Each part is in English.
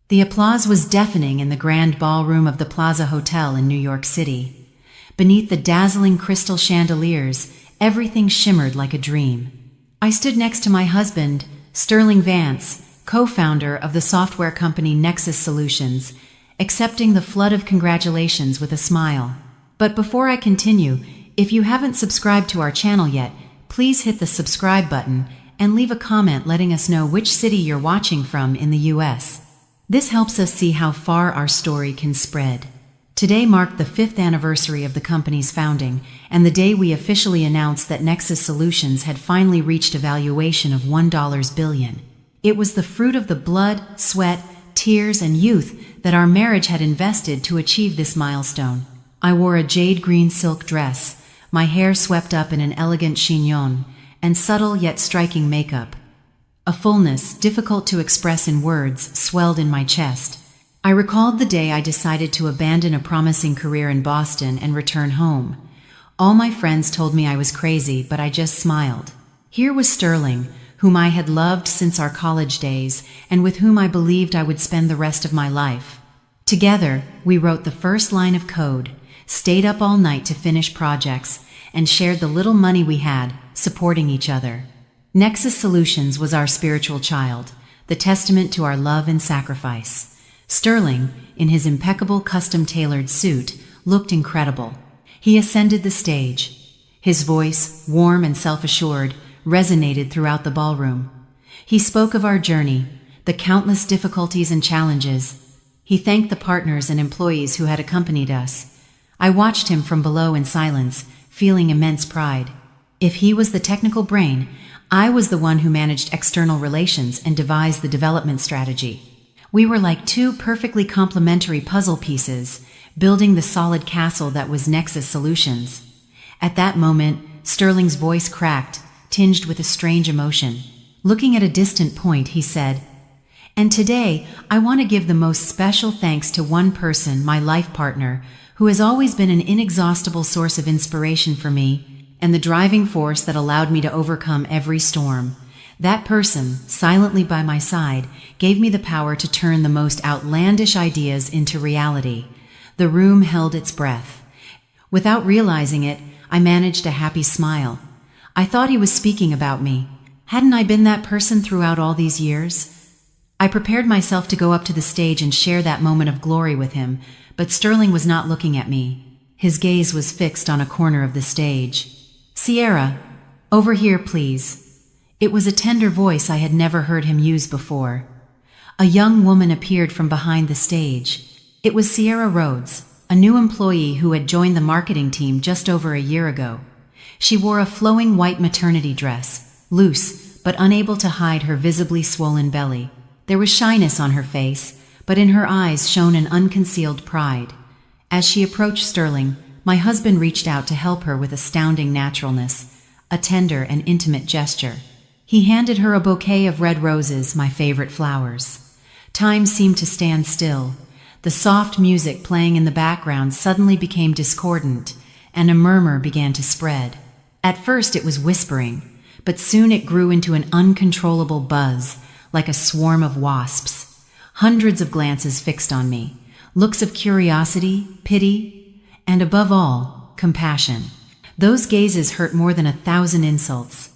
The applause was deafening in the grand ballroom of the Plaza Hotel in New York City. Beneath the dazzling crystal chandeliers, everything shimmered like a dream. I stood next to my husband, Sterling Vance, co-founder of the software company Nexus Solutions, accepting the flood of congratulations with a smile. But before I continue, if you haven't subscribed to our channel yet, please hit the subscribe button and leave a comment letting us know which city you're watching from in the US. This helps us see how far our story can spread. Today marked the 5th anniversary of the company's founding, and the day we officially announced that Nexus Solutions had finally reached a valuation of $1 billion. It was the fruit of the blood, sweat, tears, and youth that our marriage had invested to achieve this milestone. I wore a jade green silk dress, my hair swept up in an elegant chignon, and subtle yet striking makeup. A fullness, difficult to express in words, swelled in my chest. I recalled the day I decided to abandon a promising career in Boston and return home. All my friends told me I was crazy, but I just smiled. Here was Sterling, whom I had loved since our college days, and with whom I believed I would spend the rest of my life. Together, we wrote the first line of code, stayed up all night to finish projects, and shared the little money we had, supporting each other. Nexus Solutions was our spiritual child, the testament to our love and sacrifice. Sterling, in his impeccable custom-tailored suit, looked incredible. He ascended the stage. His voice, warm and self-assured, resonated throughout the ballroom. He spoke of our journey, the countless difficulties and challenges. He thanked the partners and employees who had accompanied us. I watched him from below in silence, feeling immense pride. If he was the technical brain, I was the one who managed external relations and devised the development strategy. We were like two perfectly complementary puzzle pieces, building the solid castle that was Nexus Solutions. At that moment, Sterling's voice cracked, tinged with a strange emotion. Looking at a distant point, he said, "And today, I want to give the most special thanks to one person, my life partner, who has always been an inexhaustible source of inspiration for me, and the driving force that allowed me to overcome every storm. That person, silently by my side, gave me the power to turn the most outlandish ideas into reality." The room held its breath. Without realizing it, I managed a happy smile. I thought he was speaking about me. Hadn't I been that person throughout all these years? I prepared myself to go up to the stage and share that moment of glory with him, but Sterling was not looking at me. His gaze was fixed on a corner of the stage. "Sierra, over here, please." It was a tender voice I had never heard him use before. A young woman appeared from behind the stage. It was Sierra Rhodes, a new employee who had joined the marketing team just over a year ago. She wore a flowing white maternity dress, loose but unable to hide her visibly swollen belly. There was shyness on her face, but in her eyes shone an unconcealed pride. As she approached Sterling, my husband reached out to help her with astounding naturalness, a tender and intimate gesture. He handed her a bouquet of red roses, my favorite flowers. Time seemed to stand still. The soft music playing in the background suddenly became discordant, and a murmur began to spread. At first it was whispering, but soon it grew into an uncontrollable buzz, like a swarm of wasps. Hundreds of glances fixed on me, looks of curiosity, pity, and above all, compassion. Those gazes hurt more than 1,000 insults.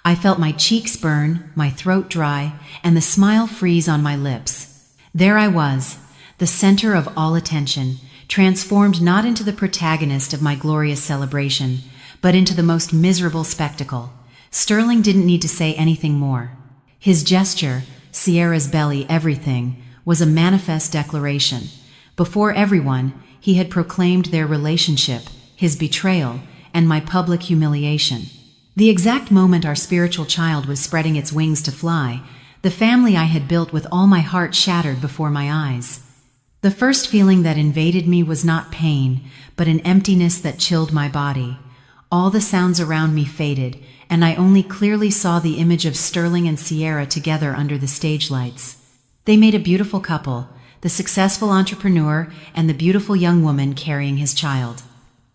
I felt my cheeks burn, my throat dry, and the smile freeze on my lips. There I was, the center of all attention, transformed not into the protagonist of my glorious celebration, but into the most miserable spectacle. Sterling didn't need to say anything more. His gesture, Sierra's belly, everything, was a manifest declaration. Before everyone, he had proclaimed their relationship, his betrayal, and my public humiliation. The exact moment our spiritual child was spreading its wings to fly, the family I had built with all my heart shattered before my eyes. The first feeling that invaded me was not pain, but an emptiness that chilled my body. All the sounds around me faded, and I only clearly saw the image of Sterling and Sierra together under the stage lights. They made a beautiful couple, the successful entrepreneur and the beautiful young woman carrying his child.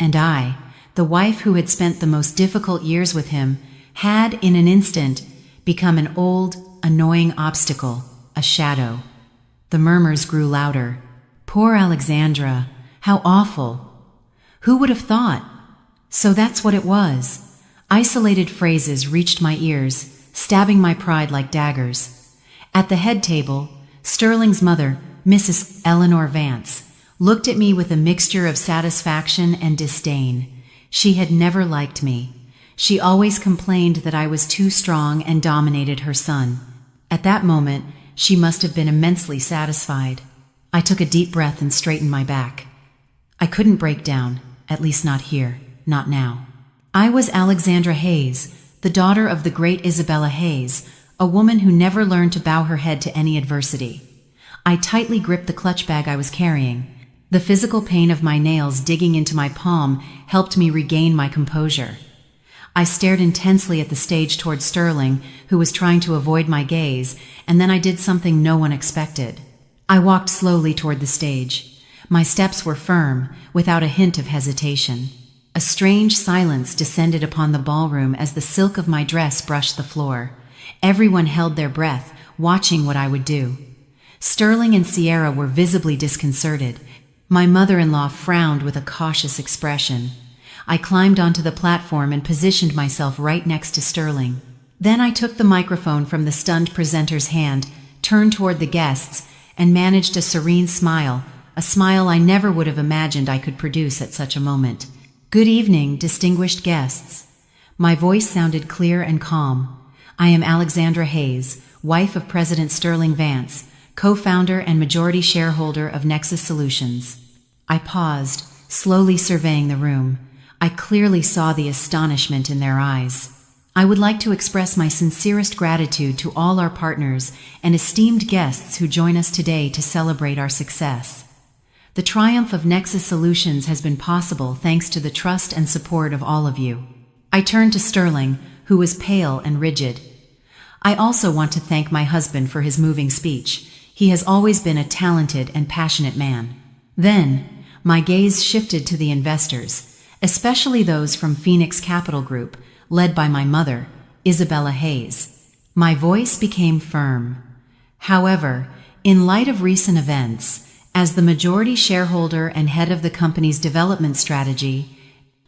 And I, the wife who had spent the most difficult years with him, had, in an instant, become an old, annoying obstacle, a shadow. The murmurs grew louder. Poor Alexandra. How awful. Who would have thought? So that's what it was. Isolated phrases reached my ears, stabbing my pride like daggers. At the head table, Sterling's mother, Mrs. Eleanor Vance, looked at me with a mixture of satisfaction and disdain. She had never liked me. She always complained that I was too strong and dominated her son. At that moment, she must have been immensely satisfied. I took a deep breath and straightened my back. I couldn't break down, at least not here, not now. I was Alexandra Hayes, the daughter of the great Isabella Hayes, a woman who never learned to bow her head to any adversity. I tightly gripped the clutch bag I was carrying. The physical pain of my nails digging into my palm helped me regain my composure. I stared intensely at the stage toward Sterling, who was trying to avoid my gaze, and then I did something no one expected. I walked slowly toward the stage. My steps were firm, without a hint of hesitation. A strange silence descended upon the ballroom as the silk of my dress brushed the floor. Everyone held their breath, watching what I would do. Sterling and Sierra were visibly disconcerted. My mother-in-law frowned with a cautious expression. I climbed onto the platform and positioned myself right next to Sterling. Then I took the microphone from the stunned presenter's hand, turned toward the guests, and managed a serene smile, a smile I never would have imagined I could produce at such a moment. Good evening, distinguished guests. My voice sounded clear and calm. I am Alexandra Hayes, wife of President Sterling Vance, co-founder and majority shareholder of Nexus Solutions. I paused, slowly surveying the room. I clearly saw the astonishment in their eyes. I would like to express my sincerest gratitude to all our partners and esteemed guests who join us today to celebrate our success. The triumph of Nexus Solutions has been possible thanks to the trust and support of all of you. I turned to Sterling, who was pale and rigid. I also want to thank my husband for his moving speech. He has always been a talented and passionate man. Then, my gaze shifted to the investors, especially those from Phoenix Capital Group, led by my mother, Isabella Hayes. My voice became firm. However, in light of recent events, as the majority shareholder and head of the company's development strategy,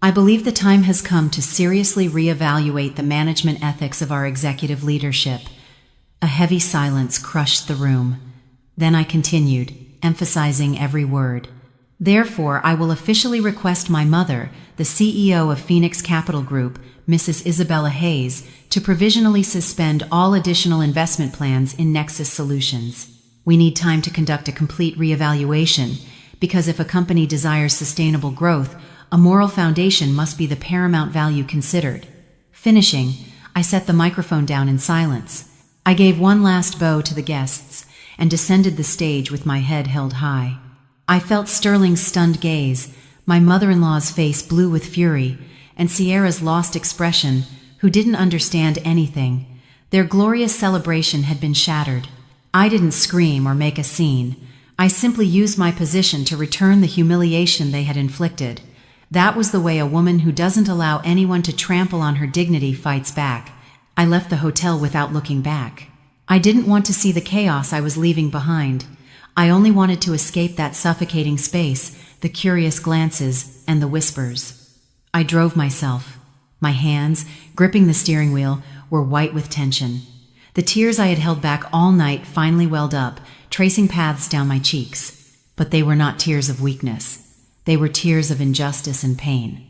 I believe the time has come to seriously reevaluate the management ethics of our executive leadership. A heavy silence crushed the room. Then I continued, emphasizing every word. Therefore, I will officially request my mother, the CEO of Phoenix Capital Group, Mrs. Isabella Hayes, to provisionally suspend all additional investment plans in Nexus Solutions. We need time to conduct a complete reevaluation, because if a company desires sustainable growth, a moral foundation must be the paramount value considered. Finishing, I set the microphone down in silence. I gave one last bow to the guests and descended the stage with my head held high. I felt Sterling's stunned gaze, my mother-in-law's face blue with fury, and Sierra's lost expression, who didn't understand anything. Their glorious celebration had been shattered. I didn't scream or make a scene. I simply used my position to return the humiliation they had inflicted. That was the way a woman who doesn't allow anyone to trample on her dignity fights back. I left the hotel without looking back. I didn't want to see the chaos I was leaving behind. I only wanted to escape that suffocating space, the curious glances, and the whispers. I drove myself. My hands, gripping the steering wheel, were white with tension. The tears I had held back all night finally welled up, tracing paths down my cheeks. But they were not tears of weakness. They were tears of injustice and pain.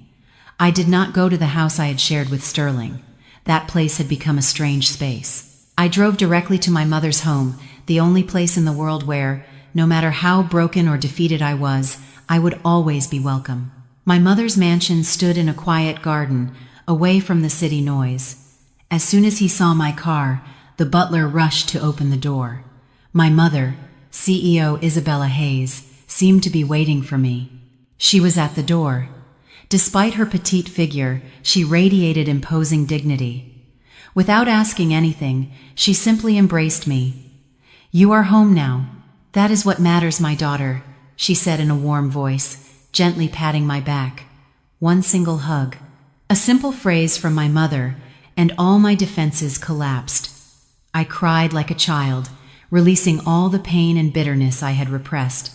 I did not go to the house I had shared with Sterling. That place had become a strange space. I drove directly to my mother's home, the only place in the world where, no matter how broken or defeated I would always be welcome. My mother's mansion stood in a quiet garden, away from the city noise. As soon as he saw my car, the butler rushed to open the door. My mother, CEO Isabella Hayes, seemed to be waiting for me. She was at the door. Despite her petite figure, she radiated imposing dignity. Without asking anything, she simply embraced me. "You are home now. That is what matters, my daughter," she said in a warm voice, gently patting my back. One single hug. A simple phrase from my mother, and all my defenses collapsed. I cried like a child, releasing all the pain and bitterness I had repressed.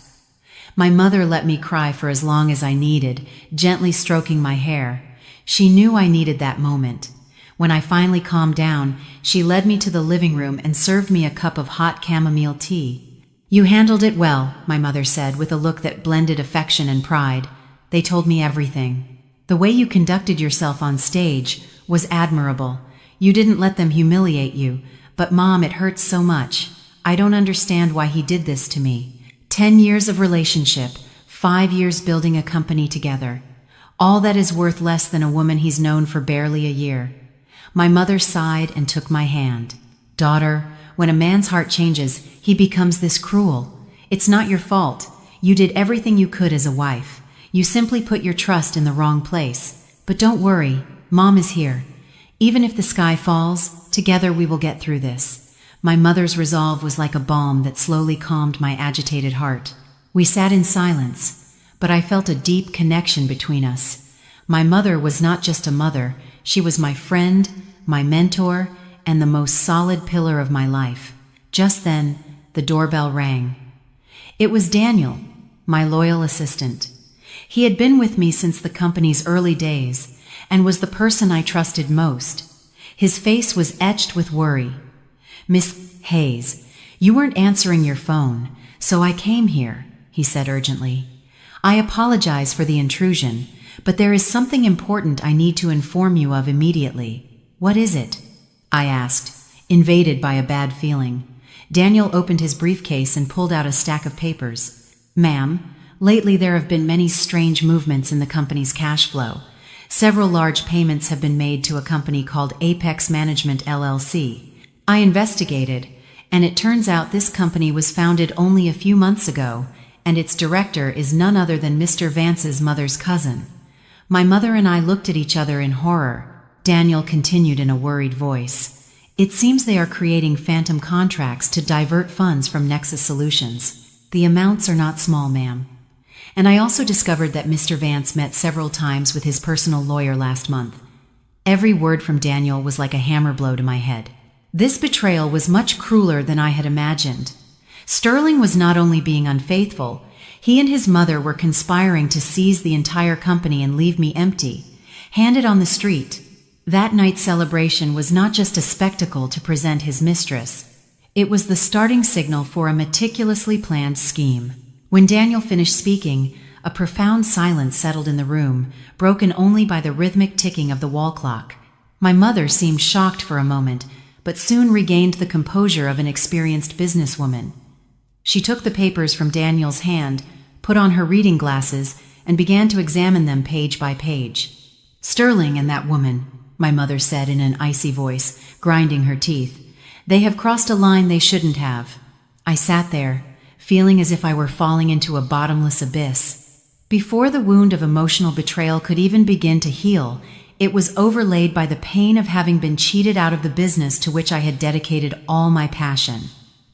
My mother let me cry for as long as I needed, gently stroking my hair. She knew I needed that moment. When I finally calmed down, she led me to the living room and served me a cup of hot chamomile tea. "You handled it well," my mother said, with a look that blended affection and pride. "They told me everything. The way you conducted yourself on stage was admirable. You didn't let them humiliate you, but Mom, it hurts so much. I don't understand why he did this to me. 10 years of relationship, 5 years building a company together. All that is worth less than a woman he's known for barely a year." My mother sighed and took my hand. "Daughter, when a man's heart changes, he becomes this cruel. It's not your fault. You did everything you could as a wife. You simply put your trust in the wrong place. But don't worry, Mom is here. Even if the sky falls, together we will get through this." My mother's resolve was like a balm that slowly calmed my agitated heart. We sat in silence, but I felt a deep connection between us. My mother was not just a mother, she was my friend, my mentor, and the most solid pillar of my life. Just then, the doorbell rang. It was Daniel, my loyal assistant. He had been with me since the company's early days, and was the person I trusted most. His face was etched with worry. "Miss Hayes, you weren't answering your phone, so I came here," he said urgently. "I apologize for the intrusion, but there is something important I need to inform you of immediately." "What is it?" I asked, invaded by a bad feeling. Daniel opened his briefcase and pulled out a stack of papers. "Ma'am, lately there have been many strange movements in the company's cash flow. Several large payments have been made to a company called Apex Management LLC. I investigated, and it turns out this company was founded only a few months ago, and its director is none other than Mr. Vance's mother's cousin." My mother and I looked at each other in horror. Daniel continued in a worried voice. "It seems they are creating phantom contracts to divert funds from Nexus Solutions. The amounts are not small, ma'am. And I also discovered that Mr. Vance met several times with his personal lawyer last month." Every word from Daniel was like a hammer blow to my head. This betrayal was much crueler than I had imagined. Sterling was not only being unfaithful, he and his mother were conspiring to seize the entire company and leave me empty, handed on the street. That night's celebration was not just a spectacle to present his mistress. It was the starting signal for a meticulously planned scheme. When Daniel finished speaking, a profound silence settled in the room, broken only by the rhythmic ticking of the wall clock. My mother seemed shocked for a moment, but soon regained the composure of an experienced businesswoman. She took the papers from Daniel's hand, put on her reading glasses, and began to examine them page by page. "Sterling and that woman," my mother said in an icy voice, grinding her teeth. "They have crossed a line they shouldn't have." I sat there, feeling as if I were falling into a bottomless abyss. Before the wound of emotional betrayal could even begin to heal, it was overlaid by the pain of having been cheated out of the business to which I had dedicated all my passion.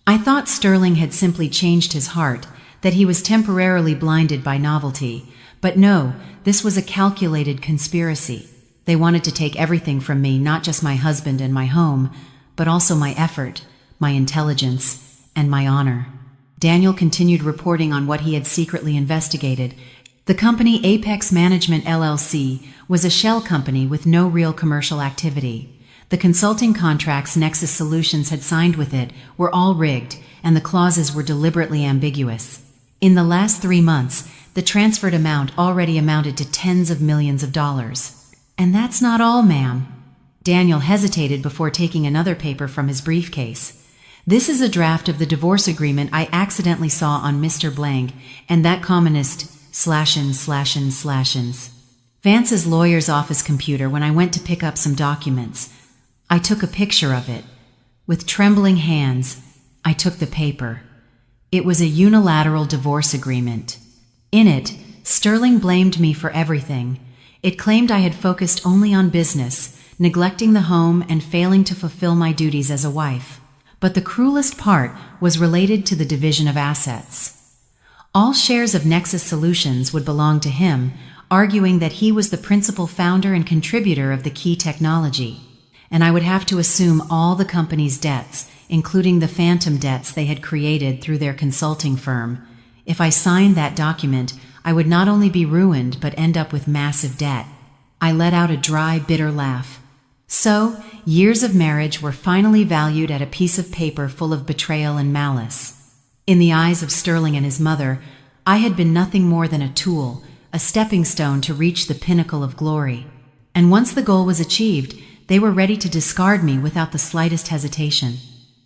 I thought Sterling had simply changed his heart, that he was temporarily blinded by novelty. But no, this was a calculated conspiracy. They wanted to take everything from me, not just my husband and my home, but also my effort, my intelligence, and my honor. Daniel continued reporting on what he had secretly investigated. The company Apex Management LLC was a shell company with no real commercial activity. The consulting contracts Nexus Solutions had signed with it were all rigged, and the clauses were deliberately ambiguous. In the last 3 months, the transferred amount already amounted to tens of millions of dollars. "And that's not all, ma'am." Daniel hesitated before taking another paper from his briefcase. "This is a draft of the divorce agreement I accidentally saw on Mr. Blank, and that communist /////. Vance's lawyer's office computer when I went to pick up some documents. I took a picture of it. With trembling hands, I took the paper. It was a unilateral divorce agreement. In it, Sterling blamed me for everything. It claimed I had focused only on business, neglecting the home and failing to fulfill my duties as a wife. But the cruelest part was related to the division of assets. All shares of Nexus Solutions would belong to him, arguing that he was the principal founder and contributor of the key technology, and I would have to assume all the company's debts, including the phantom debts they had created through their consulting firm. If I signed that document, I would not only be ruined but end up with massive debt. I let out a dry, bitter laugh. So, years of marriage were finally valued at a piece of paper full of betrayal and malice. In the eyes of Sterling and his mother, I had been nothing more than a tool, a stepping stone to reach the pinnacle of glory. And once the goal was achieved, they were ready to discard me without the slightest hesitation.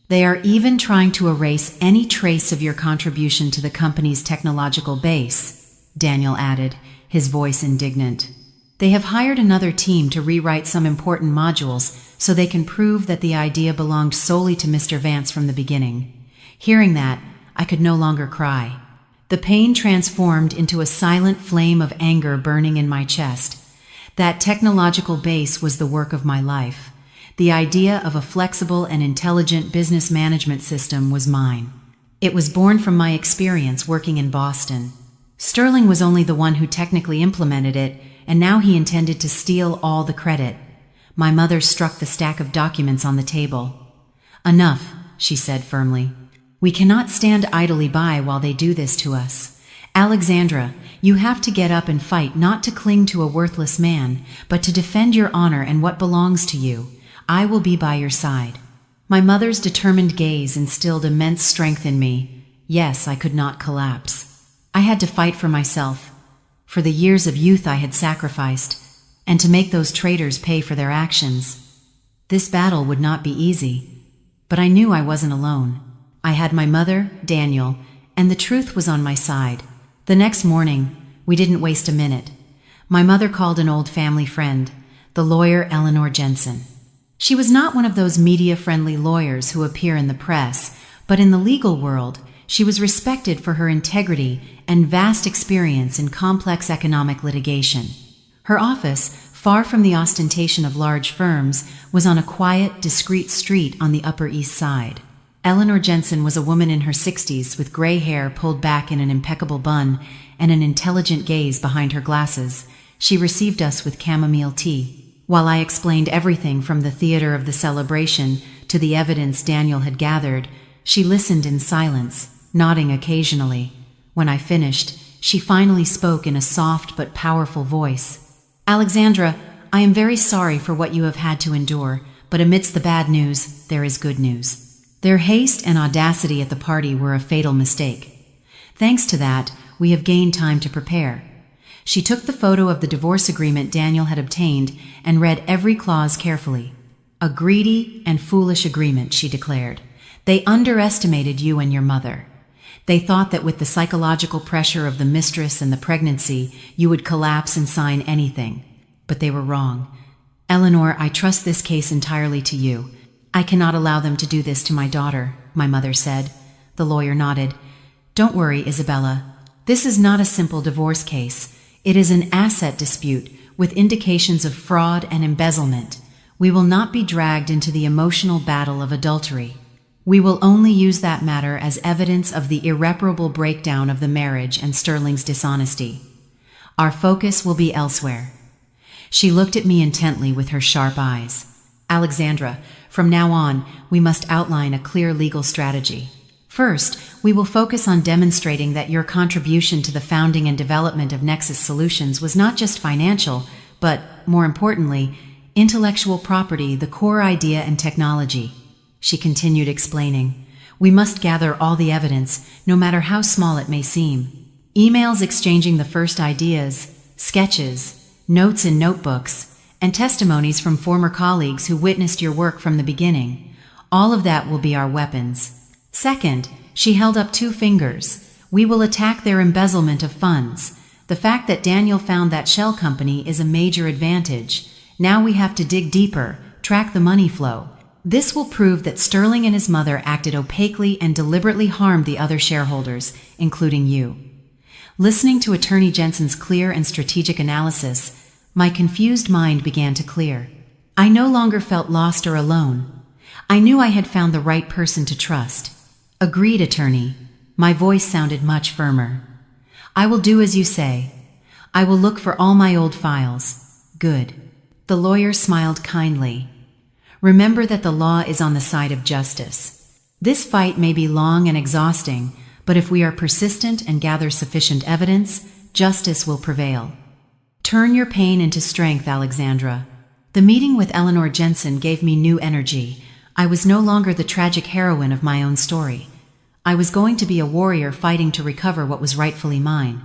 They are even trying to erase any trace of your contribution to the company's technological base, Daniel added, his voice indignant. They have hired another team to rewrite some important modules so they can prove that the idea belonged solely to Mr. Vance from the beginning. Hearing that, I could no longer cry. The pain transformed into a silent flame of anger burning in my chest. That technological base was the work of my life. The idea of a flexible and intelligent business management system was mine. It was born from my experience working in Boston. Sterling was only the one who technically implemented it, and now he intended to steal all the credit. My mother struck the stack of documents on the table. "Enough," she said firmly. "We cannot stand idly by while they do this to us. Alexandra, you have to get up and fight, not to cling to a worthless man, but to defend your honor and what belongs to you. I will be by your side." My mother's determined gaze instilled immense strength in me. Yes, I could not collapse. I had to fight for myself, for the years of youth I had sacrificed, and to make those traitors pay for their actions. This battle would not be easy, but I knew I wasn't alone. I had my mother, Daniel, and the truth was on my side. The next morning, we didn't waste a minute. My mother called an old family friend, the lawyer Eleanor Jensen. She was not one of those media-friendly lawyers who appear in the press, but in the legal world, she was respected for her integrity and vast experience in complex economic litigation. Her office, far from the ostentation of large firms, was on a quiet, discreet street on the Upper East Side. Eleanor Jensen was a woman in her 60s with gray hair pulled back in an impeccable bun and an intelligent gaze behind her glasses. She received us with chamomile tea. While I explained everything from the theater of the celebration to the evidence Daniel had gathered, she listened in silence, nodding occasionally. When I finished, she finally spoke in a soft but powerful voice. "Alexandra, I am very sorry for what you have had to endure, but amidst the bad news, there is good news. Their haste and audacity at the party were a fatal mistake. Thanks to that, we have gained time to prepare." She took the photo of the divorce agreement Daniel had obtained and read every clause carefully. "A greedy and foolish agreement," she declared. "They underestimated you and your mother. They thought that with the psychological pressure of the mistress and the pregnancy, you would collapse and sign anything. But they were wrong. Eleanor, I trust this case entirely to you. I cannot allow them to do this to my daughter," my mother said. The lawyer nodded. "Don't worry, Isabella. This is not a simple divorce case. It is an asset dispute with indications of fraud and embezzlement. We will not be dragged into the emotional battle of adultery. We will only use that matter as evidence of the irreparable breakdown of the marriage and Sterling's dishonesty. Our focus will be elsewhere." She looked at me intently with her sharp eyes. "Alexandra, from now on, we must outline a clear legal strategy. First, we will focus on demonstrating that your contribution to the founding and development of Nexus Solutions was not just financial, but, more importantly, intellectual property, the core idea and technology." She continued explaining. "We must gather all the evidence, no matter how small it may seem. Emails exchanging the first ideas, sketches, notes in notebooks, and testimonies from former colleagues who witnessed your work from the beginning. All of that will be our weapons. Second," she held up 2 fingers, "we will attack their embezzlement of funds. The fact that Daniel found that shell company is a major advantage. Now we have to dig deeper, track the money flow. This will prove that Sterling and his mother acted opaquely and deliberately harmed the other shareholders, including you." Listening to Attorney Jensen's clear and strategic analysis, my confused mind began to clear. I no longer felt lost or alone. I knew I had found the right person to trust. "Agreed, attorney." My voice sounded much firmer. "I will do as you say. I will look for all my old files." "Good." The lawyer smiled kindly. "Remember that the law is on the side of justice. This fight may be long and exhausting, but if we are persistent and gather sufficient evidence, justice will prevail. Turn your pain into strength, Alexandra. The meeting with Eleanor Jensen gave me new energy. I was no longer the tragic heroine of my own story. I was going to be a warrior fighting to recover what was rightfully mine.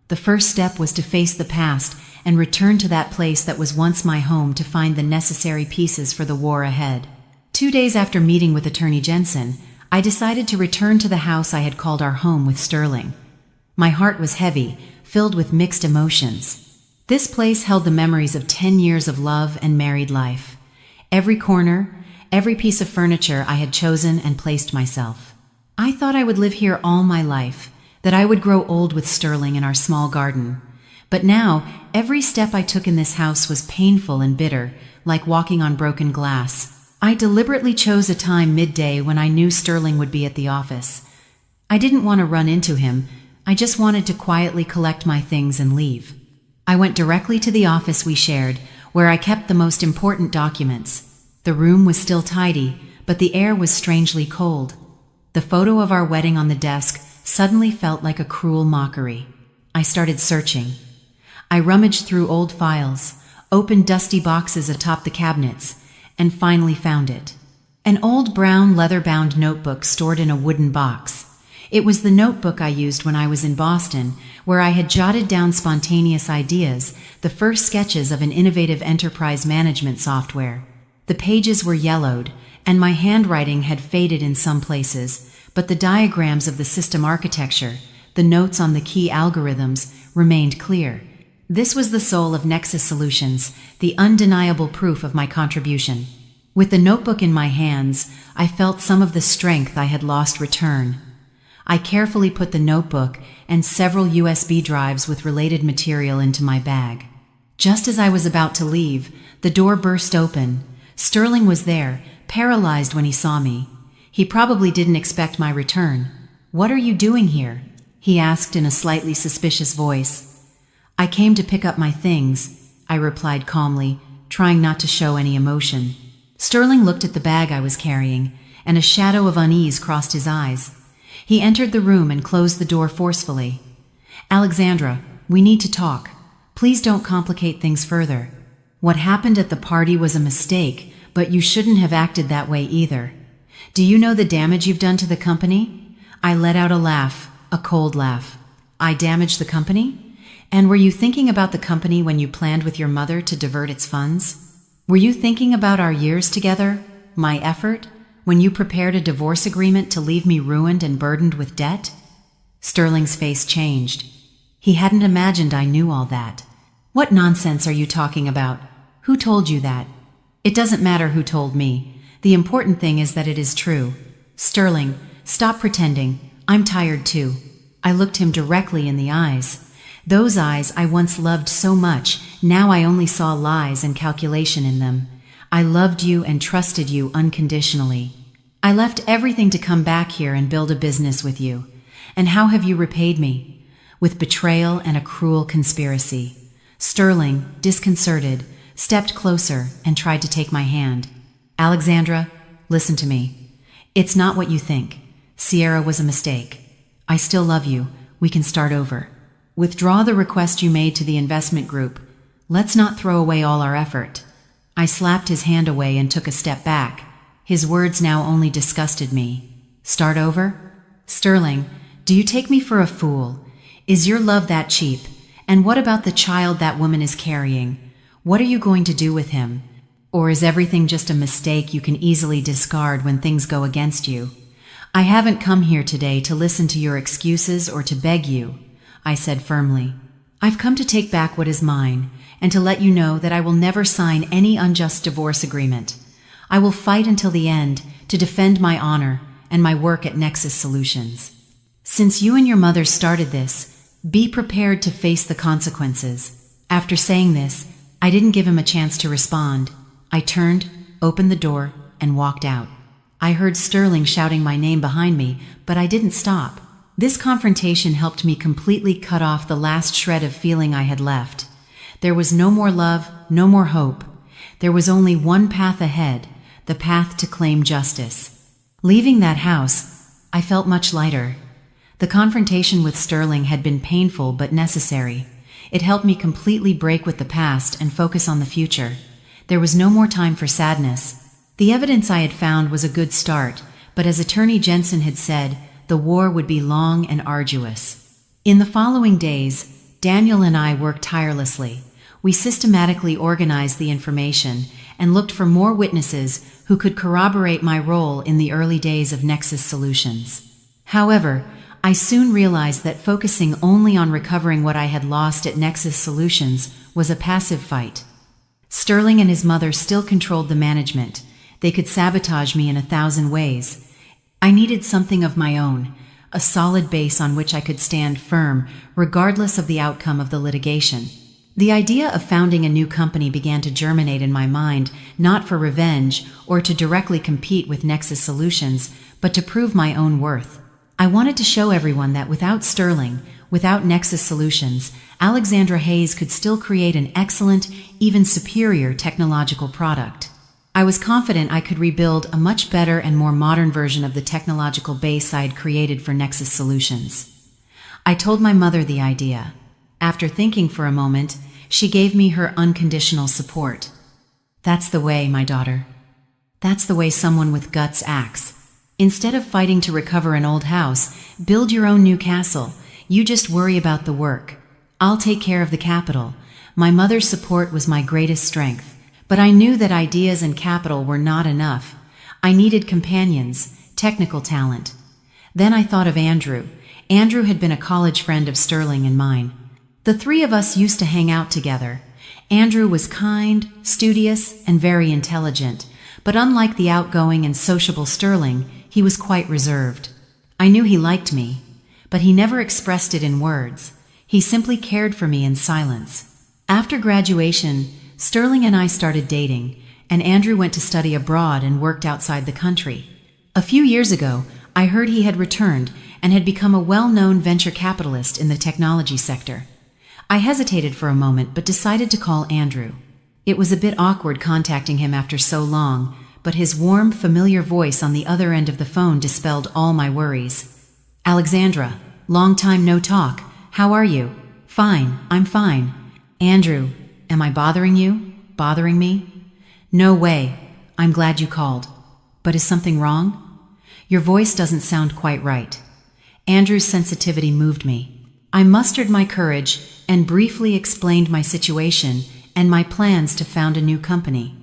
The first step was to face the past and return to that place that was once my home to find the necessary pieces for the war ahead. 2 days after meeting with Attorney Jensen, I decided to return to the house I had called our home with Sterling. My heart was heavy, filled with mixed emotions. This place held the memories of 10 years of love and married life. Every corner, every piece of furniture I had chosen and placed myself. I thought I would live here all my life, that I would grow old with Sterling in our small garden. But now, every step I took in this house was painful and bitter, like walking on broken glass. I deliberately chose a time midday when I knew Sterling would be at the office. I didn't want to run into him, I just wanted to quietly collect my things and leave. I went directly to the office we shared, where I kept the most important documents. The room was still tidy, but the air was strangely cold. The photo of our wedding on the desk suddenly felt like a cruel mockery. I started searching. I rummaged through old files, opened dusty boxes atop the cabinets, and finally found it. An old brown leather-bound notebook stored in a wooden box. It was the notebook I used when I was in Boston, where I had jotted down spontaneous ideas, the first sketches of an innovative enterprise management software. The pages were yellowed, and my handwriting had faded in some places, but the diagrams of the system architecture, the notes on the key algorithms, remained clear. This was the soul of Nexus Solutions, the undeniable proof of my contribution. With the notebook in my hands, I felt some of the strength I had lost return. I carefully put the notebook and several USB drives with related material into my bag. Just as I was about to leave, the door burst open. Sterling was there, paralyzed when he saw me. He probably didn't expect my return. "What are you doing here?" he asked in a slightly suspicious voice. "I came to pick up my things," I replied calmly, trying not to show any emotion. Sterling looked at the bag I was carrying, and a shadow of unease crossed his eyes. He entered the room and closed the door forcefully. "Alexandra, we need to talk. Please don't complicate things further. What happened at the party was a mistake, but you shouldn't have acted that way either. Do you know the damage you've done to the company?" I let out a laugh, a cold laugh. "I damaged the company? And were you thinking about the company when you planned with your mother to divert its funds? Were you thinking about our years together, my effort, when you prepared a divorce agreement to leave me ruined and burdened with debt?" Sterling's face changed. He hadn't imagined I knew all that. "What nonsense are you talking about? Who told you that?" "It doesn't matter who told me. The important thing is that it is true. Sterling, stop pretending. I'm tired too." I looked him directly in the eyes. Those eyes I once loved so much, now I only saw lies and calculation in them. I loved you and trusted you unconditionally. I left everything to come back here and build a business with you. And how have you repaid me? With betrayal and a cruel conspiracy. Sterling, disconcerted, stepped closer and tried to take my hand. "Alexandra, listen to me. It's not what you think. Sierra was a mistake. I still love you. We can start over. Withdraw the request you made to the investment group. Let's not throw away all our effort." I slapped his hand away and took a step back. His words now only disgusted me. "Start over? Sterling, do you take me for a fool? Is your love that cheap? And what about the child that woman is carrying? What are you going to do with him? Or is everything just a mistake you can easily discard when things go against you?" "I haven't come here today to listen to your excuses or to beg you," I said firmly. "I've come to take back what is mine, and to let you know that I will never sign any unjust divorce agreement. I will fight until the end to defend my honor and my work at Nexus Solutions. Since you and your mother started this, be prepared to face the consequences." After saying this, I didn't give him a chance to respond. I turned, opened the door, and walked out. I heard Sterling shouting my name behind me, but I didn't stop. This confrontation helped me completely cut off the last shred of feeling I had left. There was no more love, no more hope. There was only one path ahead, the path to claim justice. Leaving that house, I felt much lighter. The confrontation with Sterling had been painful but necessary. It helped me completely break with the past and focus on the future. There was no more time for sadness. The evidence I had found was a good start, but as Attorney Jensen had said, the war would be long and arduous. In the following days, Daniel and I worked tirelessly. We systematically organized the information and looked for more witnesses who could corroborate my role in the early days of Nexus Solutions. However, I soon realized that focusing only on recovering what I had lost at Nexus Solutions was a passive fight. Sterling and his mother still controlled the management. They could sabotage me in 1,000 ways. I needed something of my own, a solid base on which I could stand firm, regardless of the outcome of the litigation. The idea of founding a new company began to germinate in my mind, not for revenge or to directly compete with Nexus Solutions, but to prove my own worth. I wanted to show everyone that without Sterling, without Nexus Solutions, Alexandra Hayes could still create an excellent, even superior technological product. I was confident I could rebuild a much better and more modern version of the technological base I'd created for Nexus Solutions. I told my mother the idea. After thinking for a moment, she gave me her unconditional support. That's the way, my daughter. That's the way someone with guts acts. Instead of fighting to recover an old house, build your own new castle. You just worry about the work. I'll take care of the capital. My mother's support was my greatest strength, but I knew that ideas and capital were not enough. I needed companions, technical talent. Then I thought of Andrew. Andrew had been a college friend of Sterling and mine. The three of us used to hang out together. Andrew was kind, studious, and very intelligent, but unlike the outgoing and sociable Sterling, he was quite reserved. I knew he liked me, but he never expressed it in words. He simply cared for me in silence. After graduation, Sterling and I started dating, and Andrew went to study abroad and worked outside the country. A few years ago, I heard he had returned and had become a well-known venture capitalist in the technology sector. I hesitated for a moment but decided to call Andrew. It was a bit awkward contacting him after so long, but his warm, familiar voice on the other end of the phone dispelled all my worries. Alexandra, long time no talk. How are you? Fine, I'm fine. Andrew, am I bothering you? Bothering me? No way. I'm glad you called. But is something wrong? Your voice doesn't sound quite right. Andrew's sensitivity moved me. I mustered my courage and briefly explained my situation and my plans to found a new company.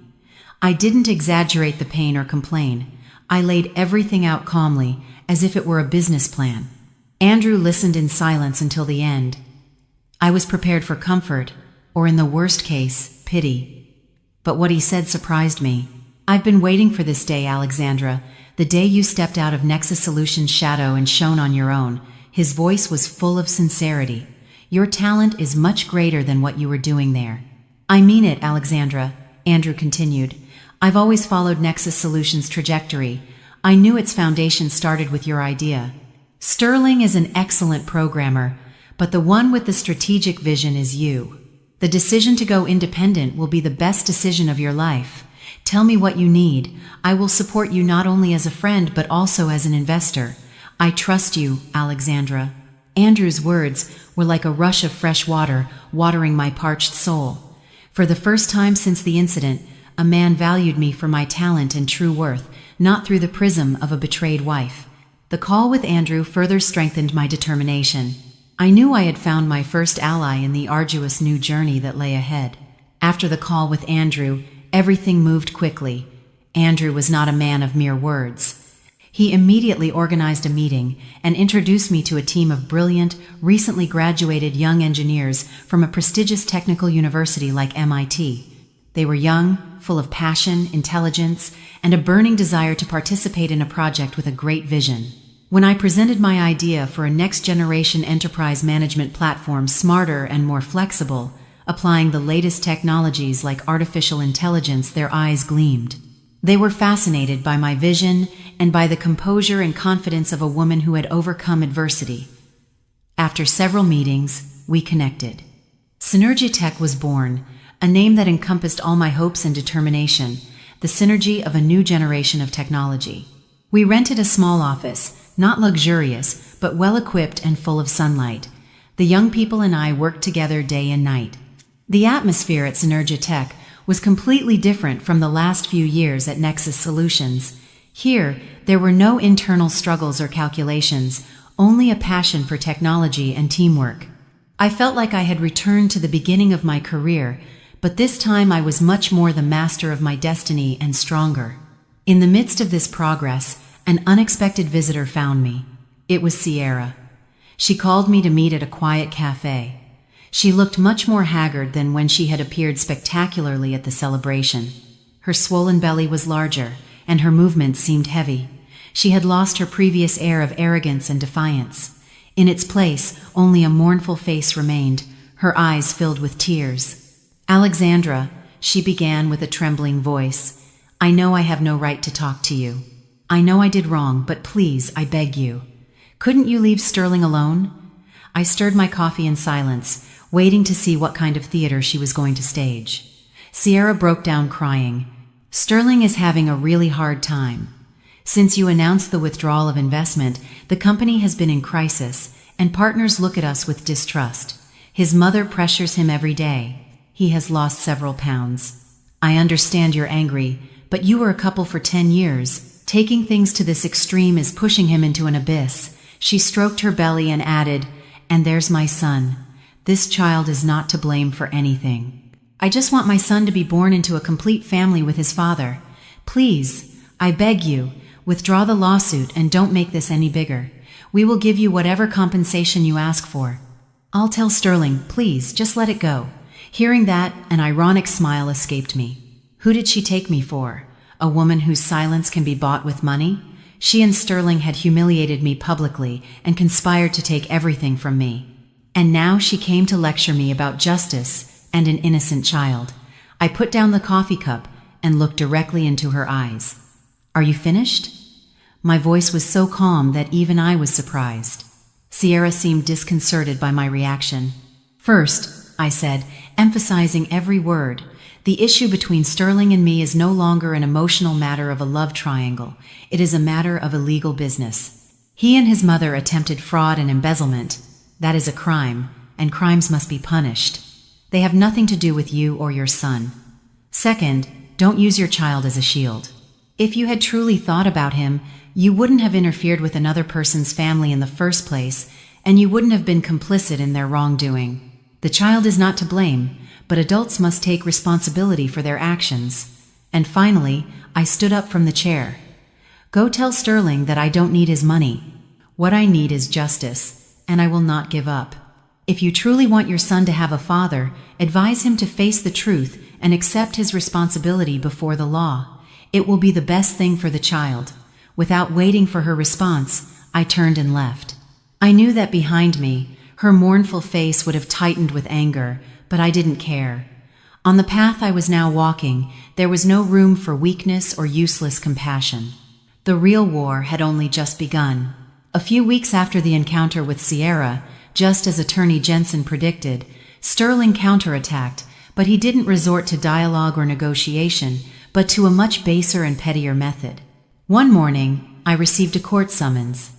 I didn't exaggerate the pain or complain. I laid everything out calmly, as if it were a business plan. Andrew listened in silence until the end. I was prepared for comfort, or in the worst case, pity. But what he said surprised me. I've been waiting for this day, Alexandra, the day you stepped out of Nexus Solutions' shadow and shone on your own. His voice was full of sincerity. Your talent is much greater than what you were doing there. I mean it, Alexandra, Andrew continued. I've always followed Nexus Solutions' trajectory. I knew its foundation started with your idea. Sterling is an excellent programmer, but the one with the strategic vision is you. The decision to go independent will be the best decision of your life. Tell me what you need. I will support you not only as a friend but also as an investor. I trust you, Alexandra. Andrew's words were like a rush of fresh water, watering my parched soul. For the first time since the incident, a man valued me for my talent and true worth, not through the prism of a betrayed wife. The call with Andrew further strengthened my determination. I knew I had found my first ally in the arduous new journey that lay ahead. After the call with Andrew, everything moved quickly. Andrew was not a man of mere words. He immediately organized a meeting and introduced me to a team of brilliant, recently graduated young engineers from a prestigious technical university like MIT. They were young, full of passion, intelligence, and a burning desire to participate in a project with a great vision. When I presented my idea for a next-generation enterprise management platform smarter and more flexible, applying the latest technologies like artificial intelligence, their eyes gleamed. They were fascinated by my vision and by the composure and confidence of a woman who had overcome adversity. After several meetings, we connected. Synergy Tech was born, a name that encompassed all my hopes and determination, the synergy of a new generation of technology. We rented a small office, not luxurious, but well-equipped and full of sunlight. The young people and I worked together day and night. The atmosphere at Synergia Tech was completely different from the last few years at Nexus Solutions. Here, there were no internal struggles or calculations, only a passion for technology and teamwork. I felt like I had returned to the beginning of my career, but this time I was much more the master of my destiny and stronger. In the midst of this progress, an unexpected visitor found me. It was Sierra. She called me to meet at a quiet cafe. She looked much more haggard than when she had appeared spectacularly at the celebration. Her swollen belly was larger, and her movements seemed heavy. She had lost her previous air of arrogance and defiance. In its place, only a mournful face remained, her eyes filled with tears. "Alexandra," she began with a trembling voice, "I know I have no right to talk to you. I know I did wrong, but please, I beg you. Couldn't you leave Sterling alone?" I stirred my coffee in silence, waiting to see what kind of theater she was going to stage. Sierra broke down crying. "Sterling is having a really hard time. Since you announced the withdrawal of investment, the company has been in crisis, and partners look at us with distrust. His mother pressures him every day. He has lost several pounds. I understand you're angry, but you were a couple for 10 years. Taking things to this extreme is pushing him into an abyss." She stroked her belly and added, "And there's my son. This child is not to blame for anything. I just want my son to be born into a complete family with his father. Please, I beg you, withdraw the lawsuit and don't make this any bigger. We will give you whatever compensation you ask for." "I'll tell Sterling, please, just let it go." Hearing that, an ironic smile escaped me. Who did she take me for? A woman whose silence can be bought with money? She and Sterling had humiliated me publicly and conspired to take everything from me. And now she came to lecture me about justice and an innocent child. I put down the coffee cup and looked directly into her eyes. "Are you finished?" My voice was so calm that even I was surprised. Sierra seemed disconcerted by my reaction. "First," I said, emphasizing every word, "the issue between Sterling and me is no longer an emotional matter of a love triangle. It is a matter of a legal business. He and his mother attempted fraud and embezzlement. That is a crime, and crimes must be punished. They have nothing to do with you or your son. Second, don't use your child as a shield. If you had truly thought about him, you wouldn't have interfered with another person's family in the first place, and you wouldn't have been complicit in their wrongdoing. The child is not to blame, but adults must take responsibility for their actions." And finally, I stood up from the chair. "Go tell Sterling that I don't need his money. What I need is justice, and I will not give up. If you truly want your son to have a father, advise him to face the truth and accept his responsibility before the law. It will be the best thing for the child." Without waiting for her response, I turned and left. I knew that behind me, her mournful face would have tightened with anger, but I didn't care. On the path I was now walking, there was no room for weakness or useless compassion. The real war had only just begun. A few weeks after the encounter with Sierra, just as Attorney Jensen predicted, Sterling counterattacked, but he didn't resort to dialogue or negotiation, but to a much baser and pettier method. One morning, I received a court summons.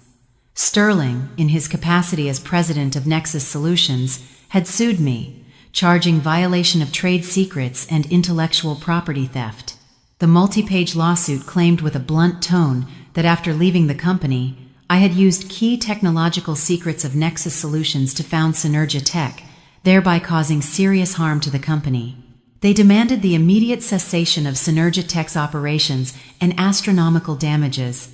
Sterling, in his capacity as president of Nexus Solutions, had sued me, charging violation of trade secrets and intellectual property theft. The multi-page lawsuit claimed with a blunt tone that after leaving the company, I had used key technological secrets of Nexus Solutions to found Synergia Tech, thereby causing serious harm to the company. They demanded the immediate cessation of Synergia Tech's operations and astronomical damages.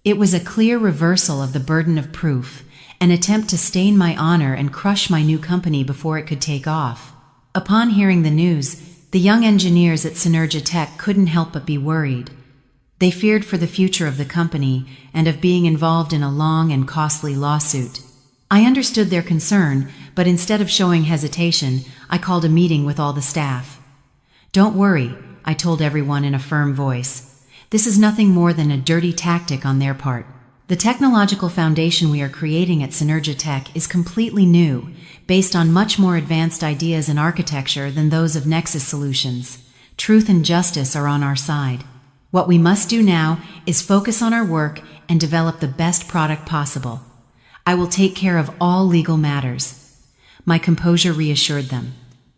It was a clear reversal of the burden of proof, an attempt to stain my honor and crush my new company before it could take off. Upon hearing the news, the young engineers at Synergia Tech couldn't help but be worried. They feared for the future of the company and of being involved in a long and costly lawsuit. I understood their concern, but instead of showing hesitation, I called a meeting with all the staff. "Don't worry," I told everyone in a firm voice. "This is nothing more than a dirty tactic on their part. The technological foundation we are creating at Synergia Tech is completely new, based on much more advanced ideas and architecture than those of Nexus Solutions. Truth and justice are on our side. What we must do now is focus on our work and develop the best product possible. I will take care of all legal matters." My composure reassured them.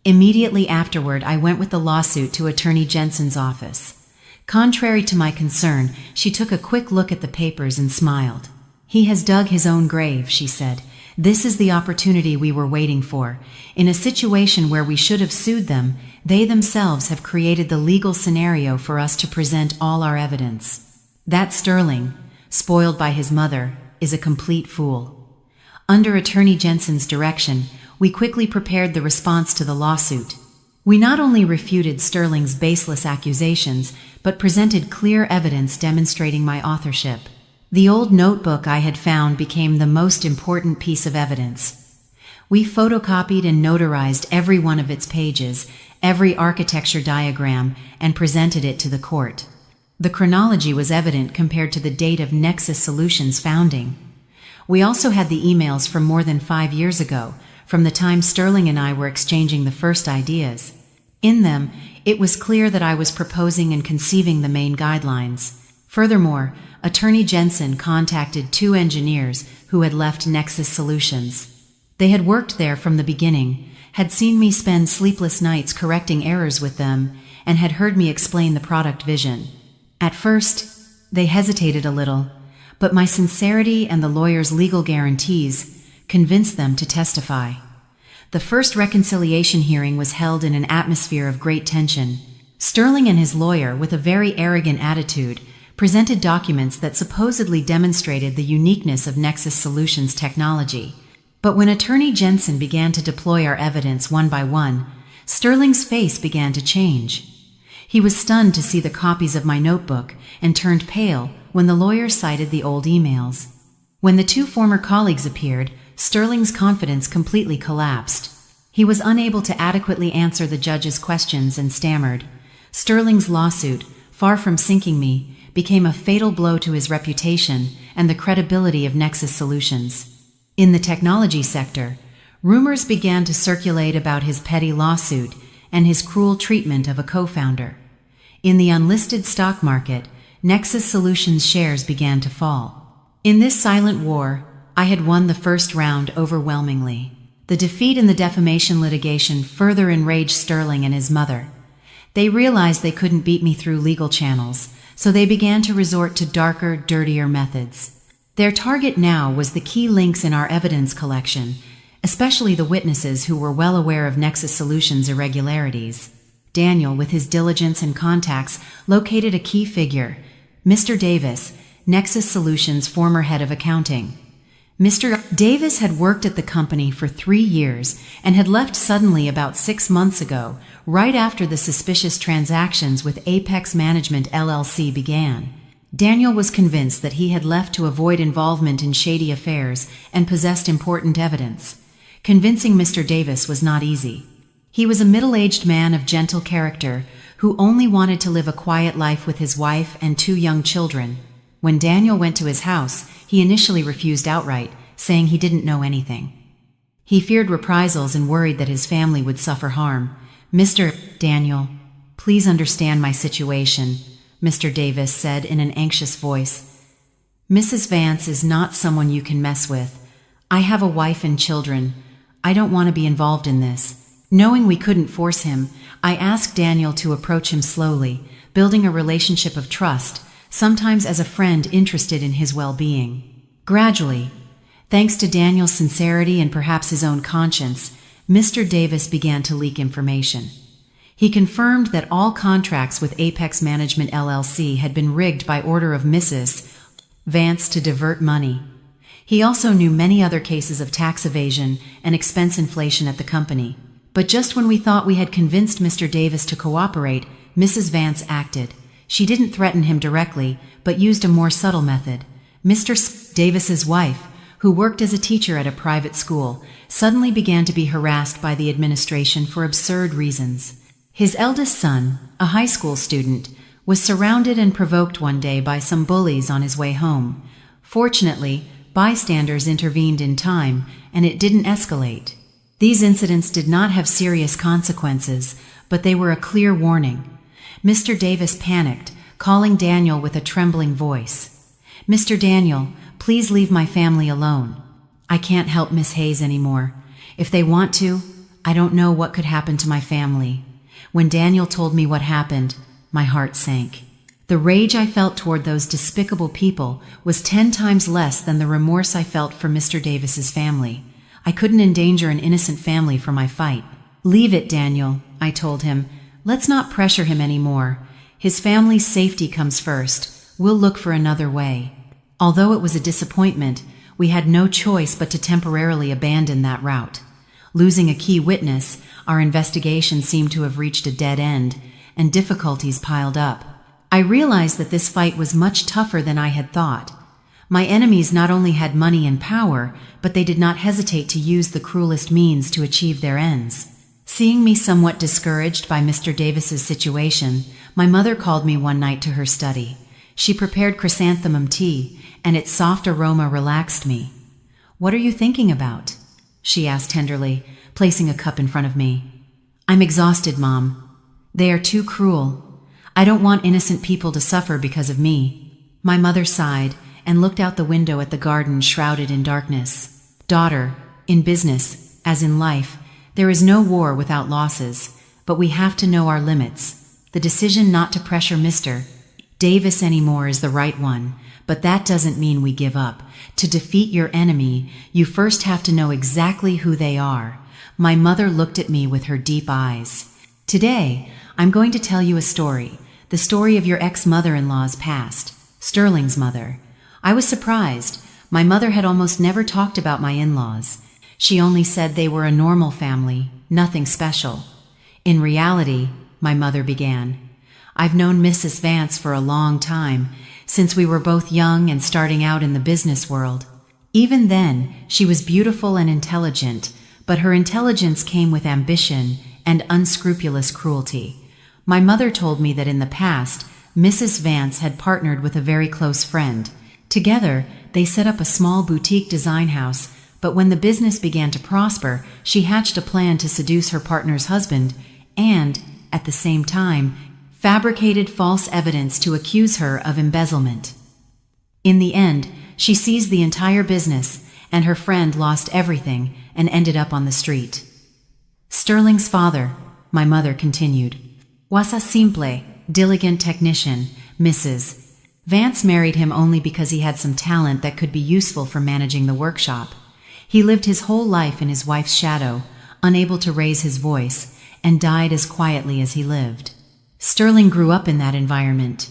Immediately afterward, I went with the lawsuit to Attorney Jensen's office. Contrary to my concern, she took a quick look at the papers and smiled. "He has dug his own grave," she said. "This is the opportunity we were waiting for. In a situation where we should have sued them, they themselves have created the legal scenario for us to present all our evidence. That Sterling, spoiled by his mother, is a complete fool." Under Attorney Jensen's direction, we quickly prepared the response to the lawsuit. We not only refuted Sterling's baseless accusations, but presented clear evidence demonstrating my authorship. The old notebook I had found became the most important piece of evidence. We photocopied and notarized every one of its pages, every architecture diagram, and presented it to the court. The chronology was evident compared to the date of Nexus Solutions' founding. We also had the emails from more than 5 years ago, from the time Sterling and I were exchanging the first ideas. In them, it was clear that I was proposing and conceiving the main guidelines. Furthermore, Attorney Jensen contacted 2 engineers who had left Nexus Solutions. They had worked there from the beginning, had seen me spend sleepless nights correcting errors with them, and had heard me explain the product vision. At first, they hesitated a little, but my sincerity and the lawyer's legal guarantees convinced them to testify. The first reconciliation hearing was held in an atmosphere of great tension. Sterling and his lawyer, with a very arrogant attitude, presented documents that supposedly demonstrated the uniqueness of Nexus Solutions technology. But when Attorney Jensen began to deploy our evidence one by one, Sterling's face began to change. He was stunned to see the copies of my notebook and turned pale when the lawyer cited the old emails. When the 2 former colleagues appeared, Sterling's confidence completely collapsed. He was unable to adequately answer the judge's questions and stammered. Sterling's lawsuit, far from sinking me, became a fatal blow to his reputation and the credibility of Nexus Solutions. In the technology sector, rumors began to circulate about his petty lawsuit and his cruel treatment of a co-founder. In the unlisted stock market, Nexus Solutions shares began to fall. In this silent war, I had won the first round overwhelmingly. The defeat in the defamation litigation further enraged Sterling and his mother. They realized they couldn't beat me through legal channels, so they began to resort to darker, dirtier methods. Their target now was the key links in our evidence collection, especially the witnesses who were well aware of Nexus Solutions' irregularities. Daniel, with his diligence and contacts, located a key figure, Mr. Davis, Nexus Solutions' former head of accounting. Mr. Davis had worked at the company for 3 years and had left suddenly about 6 months ago, right after the suspicious transactions with Apex Management LLC began. Daniel was convinced that he had left to avoid involvement in shady affairs and possessed important evidence. Convincing Mr. Davis was not easy. He was a middle-aged man of gentle character who only wanted to live a quiet life with his wife and 2 young children. When Daniel went to his house, he initially refused outright, saying he didn't know anything. He feared reprisals and worried that his family would suffer harm. "Mr. Daniel, please understand my situation," Mr. Davis said in an anxious voice. "Mrs. Vance is not someone you can mess with. I have a wife and children. I don't want to be involved in this." Knowing we couldn't force him, I asked Daniel to approach him slowly, building a relationship of trust, sometimes as a friend interested in his well-being. Gradually, thanks to Daniel's sincerity and perhaps his own conscience, Mr. Davis began to leak information. He confirmed that all contracts with Apex Management LLC had been rigged by order of Mrs. Vance to divert money. He also knew many other cases of tax evasion and expense inflation at the company. But just when we thought we had convinced Mr. Davis to cooperate, Mrs. Vance acted. She didn't threaten him directly, but used a more subtle method. Mr. Davis's wife, who worked as a teacher at a private school, suddenly began to be harassed by the administration for absurd reasons. His eldest son, a high school student, was surrounded and provoked one day by some bullies on his way home. Fortunately, bystanders intervened in time, and it didn't escalate. These incidents did not have serious consequences, but they were a clear warning. Mr. Davis panicked, calling Daniel with a trembling voice. "Mr. Daniel, please leave my family alone. I can't help Miss Hayes anymore. If they want to, I don't know what could happen to my family." When Daniel told me what happened, my heart sank. The rage I felt toward those despicable people was 10 times less than the remorse I felt for Mr. Davis's family. I couldn't endanger an innocent family for my fight. "Leave it, Daniel," I told him. "Let's not pressure him anymore. His family's safety comes first. We'll look for another way." Although it was a disappointment, we had no choice but to temporarily abandon that route. Losing a key witness, our investigation seemed to have reached a dead end, and difficulties piled up. I realized that this fight was much tougher than I had thought. My enemies not only had money and power, but they did not hesitate to use the cruelest means to achieve their ends. Seeing me somewhat discouraged by Mr. Davis's situation, my mother called me one night to her study. She prepared chrysanthemum tea, and its soft aroma relaxed me. "What are you thinking about?" she asked tenderly, placing a cup in front of me. "I'm exhausted, Mom. They are too cruel. I don't want innocent people to suffer because of me." My mother sighed and looked out the window at the garden shrouded in darkness. "Daughter, in business, as in life, there is no war without losses, but we have to know our limits. The decision not to pressure Mr. Davis anymore is the right one, but that doesn't mean we give up. To defeat your enemy, you first have to know exactly who they are." My mother looked at me with her deep eyes. "Today, I'm going to tell you a story, the story of your ex-mother-in-law's past, Sterling's mother." I was surprised. My mother had almost never talked about my in-laws. She only said they were a normal family, nothing special. "In reality," my mother began, "I've known Mrs. Vance for a long time, since we were both young and starting out in the business world. Even then, she was beautiful and intelligent, but her intelligence came with ambition and unscrupulous cruelty. My mother told me that in the past, Mrs. Vance had partnered with a very close friend. Together, they set up a small boutique design house, but when the business began to prosper, she hatched a plan to seduce her partner's husband and, at the same time, fabricated false evidence to accuse her of embezzlement. In the end, she seized the entire business, and her friend lost everything and ended up on the street. Sterling's father, my mother continued, was a simple, diligent technician, Mrs. Vance married him only because he had some talent that could be useful for managing the workshop. He lived his whole life in his wife's shadow, unable to raise his voice, and died as quietly as he lived. Sterling grew up in that environment.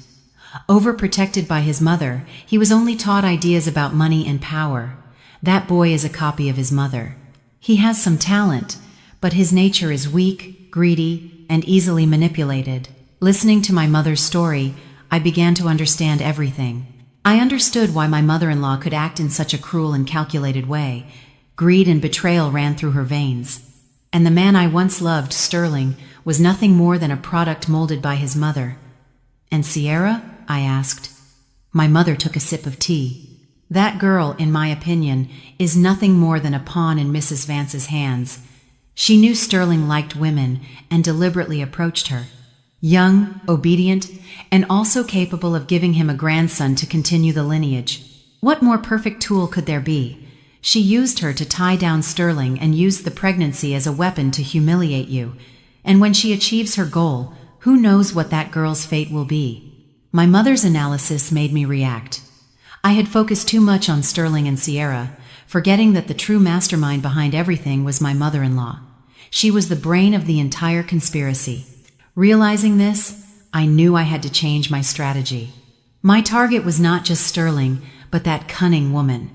Overprotected by his mother, he was only taught ideas about money and power. That boy is a copy of his mother. He has some talent, but his nature is weak, greedy, and easily manipulated. Listening to my mother's story, I began to understand everything. I understood why my mother-in-law could act in such a cruel and calculated way. Greed and betrayal ran through her veins. And the man I once loved, Sterling, was nothing more than a product molded by his mother. "And Sierra?" I asked. My mother took a sip of tea. "That girl, in my opinion, is nothing more than a pawn in Mrs. Vance's hands. She knew Sterling liked women and deliberately approached her. Young, obedient, and also capable of giving him a grandson to continue the lineage. What more perfect tool could there be? She used her to tie down Sterling and used the pregnancy as a weapon to humiliate you. And when she achieves her goal, who knows what that girl's fate will be?" My mother's analysis made me react. I had focused too much on Sterling and Sierra, forgetting that the true mastermind behind everything was my mother-in-law. She was the brain of the entire conspiracy. Realizing this, I knew I had to change my strategy. My target was not just Sterling, but that cunning woman.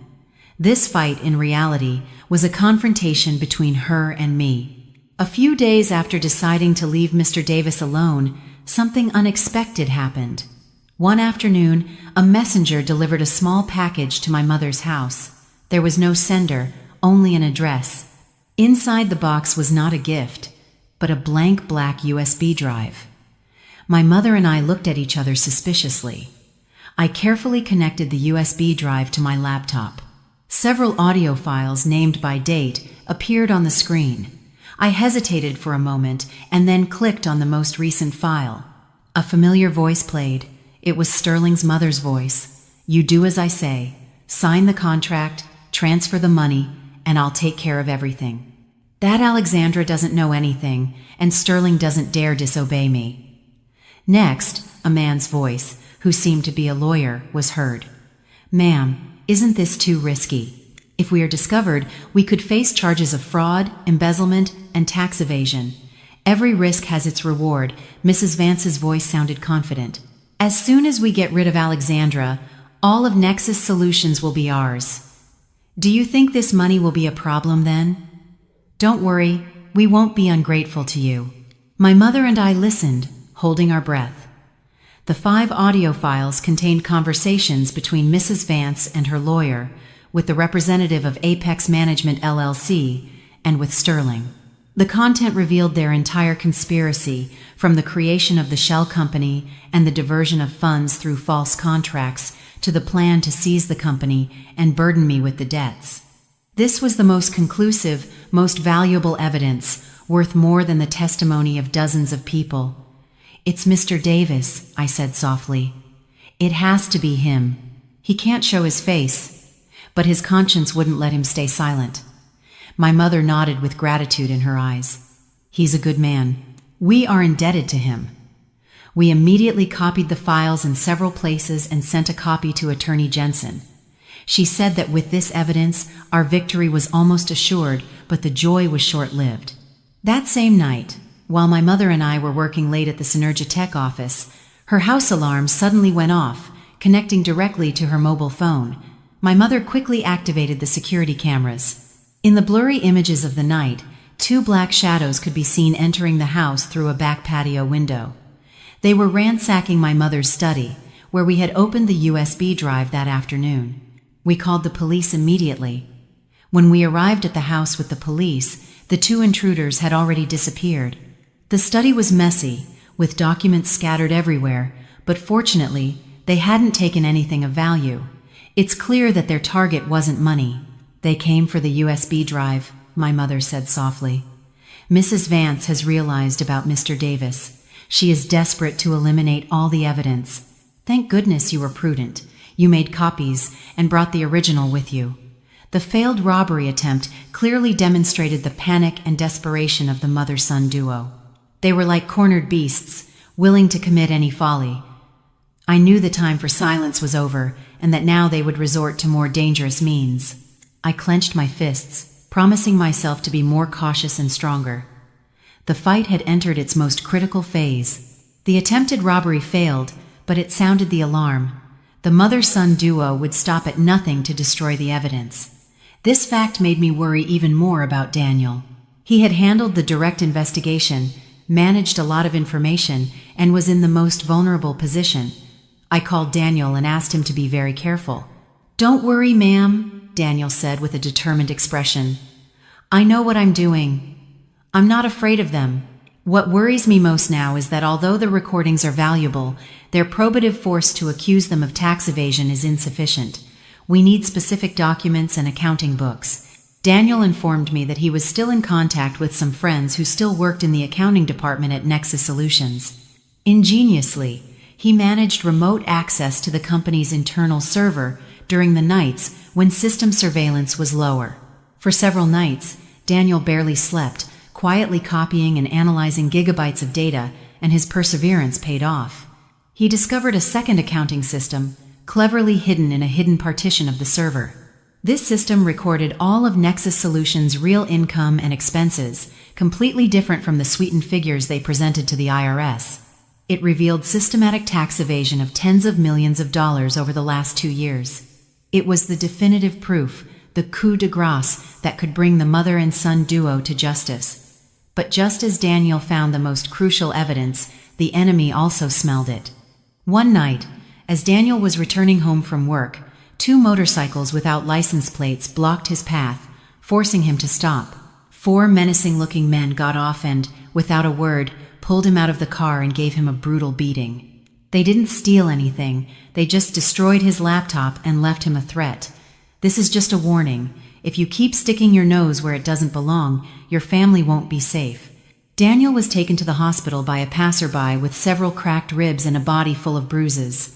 This fight, in reality, was a confrontation between her and me. A few days after deciding to leave Mr. Davis alone, something unexpected happened. One afternoon, a messenger delivered a small package to my mother's house. There was no sender, only an address. Inside the box was not a gift, but a blank black USB drive. My mother and I looked at each other suspiciously. I carefully connected the USB drive to my laptop. Several audio files named by date appeared on the screen. I hesitated for a moment and then clicked on the most recent file. A familiar voice played. It was Sterling's mother's voice. "You do as I say. Sign the contract, transfer the money, and I'll take care of everything. That Alexandra doesn't know anything, and Sterling doesn't dare disobey me." Next, a man's voice, who seemed to be a lawyer, was heard. "Ma'am, isn't this too risky? If we are discovered, we could face charges of fraud, embezzlement, and tax evasion. Every risk has its reward." Mrs. Vance's voice sounded confident. "As soon as we get rid of Alexandra, all of Nexus Solutions will be ours. Do you think this money will be a problem then?" "Don't worry, we won't be ungrateful to you." My mother and I listened, holding our breath. The 5 audio files contained conversations between Mrs. Vance and her lawyer, with the representative of Apex Management LLC, and with Sterling. The content revealed their entire conspiracy, from the creation of the shell company and the diversion of funds through false contracts to the plan to seize the company and burden me with the debts. This was the most conclusive, most valuable evidence, worth more than the testimony of dozens of people. "It's Mr. Davis," I said softly. "It has to be him. He can't show his face." But his conscience wouldn't let him stay silent. My mother nodded with gratitude in her eyes. "He's a good man. We are indebted to him." We immediately copied the files in several places and sent a copy to Attorney Jensen. She said that with this evidence, our victory was almost assured, but the joy was short-lived. That same night, while my mother and I were working late at the Synergia Tech office, her house alarm suddenly went off, connecting directly to her mobile phone. My mother quickly activated the security cameras. In the blurry images of the night, 2 black shadows could be seen entering the house through a back patio window. They were ransacking my mother's study, where we had opened the USB drive that afternoon. We called the police immediately. When we arrived at the house with the police, the 2 intruders had already disappeared. The study was messy, with documents scattered everywhere, but fortunately, they hadn't taken anything of value. It's clear that their target wasn't money. "They came for the USB drive," my mother said softly. "Mrs. Vance has realized about Mr. Davis. She is desperate to eliminate all the evidence. Thank goodness you were prudent. You made copies and brought the original with you." The failed robbery attempt clearly demonstrated the panic and desperation of the mother-son duo. They were like cornered beasts, willing to commit any folly. I knew the time for silence was over, and that now they would resort to more dangerous means. I clenched my fists, promising myself to be more cautious and stronger. The fight had entered its most critical phase. The attempted robbery failed, but it sounded the alarm. The mother-son duo would stop at nothing to destroy the evidence. This fact made me worry even more about Daniel. He had handled the direct investigation, managed a lot of information, and was in the most vulnerable position. I called Daniel and asked him to be very careful. "Don't worry, ma'am," Daniel said with a determined expression. "I know what I'm doing. I'm not afraid of them. What worries me most now is that although the recordings are valuable, their probative force to accuse them of tax evasion is insufficient. We need specific documents and accounting books." Daniel informed me that he was still in contact with some friends who still worked in the accounting department at Nexus Solutions. Ingeniously, he managed remote access to the company's internal server during the nights when system surveillance was lower. For several nights, Daniel barely slept, quietly copying and analyzing gigabytes of data, and his perseverance paid off. He discovered a second accounting system, cleverly hidden in a hidden partition of the server. This system recorded all of Nexus Solutions' real income and expenses, completely different from the sweetened figures they presented to the IRS. It revealed systematic tax evasion of tens of millions of dollars over the last 2 years. It was the definitive proof, the coup de grace that could bring the mother and son duo to justice. But just as Daniel found the most crucial evidence, the enemy also smelled it. One night, as Daniel was returning home from work, 2 motorcycles without license plates blocked his path, forcing him to stop. 4 menacing-looking men got off and, without a word, pulled him out of the car and gave him a brutal beating. They didn't steal anything, they just destroyed his laptop and left him a threat. "This is just a warning. If you keep sticking your nose where it doesn't belong, your family won't be safe." Daniel was taken to the hospital by a passerby with several cracked ribs and a body full of bruises.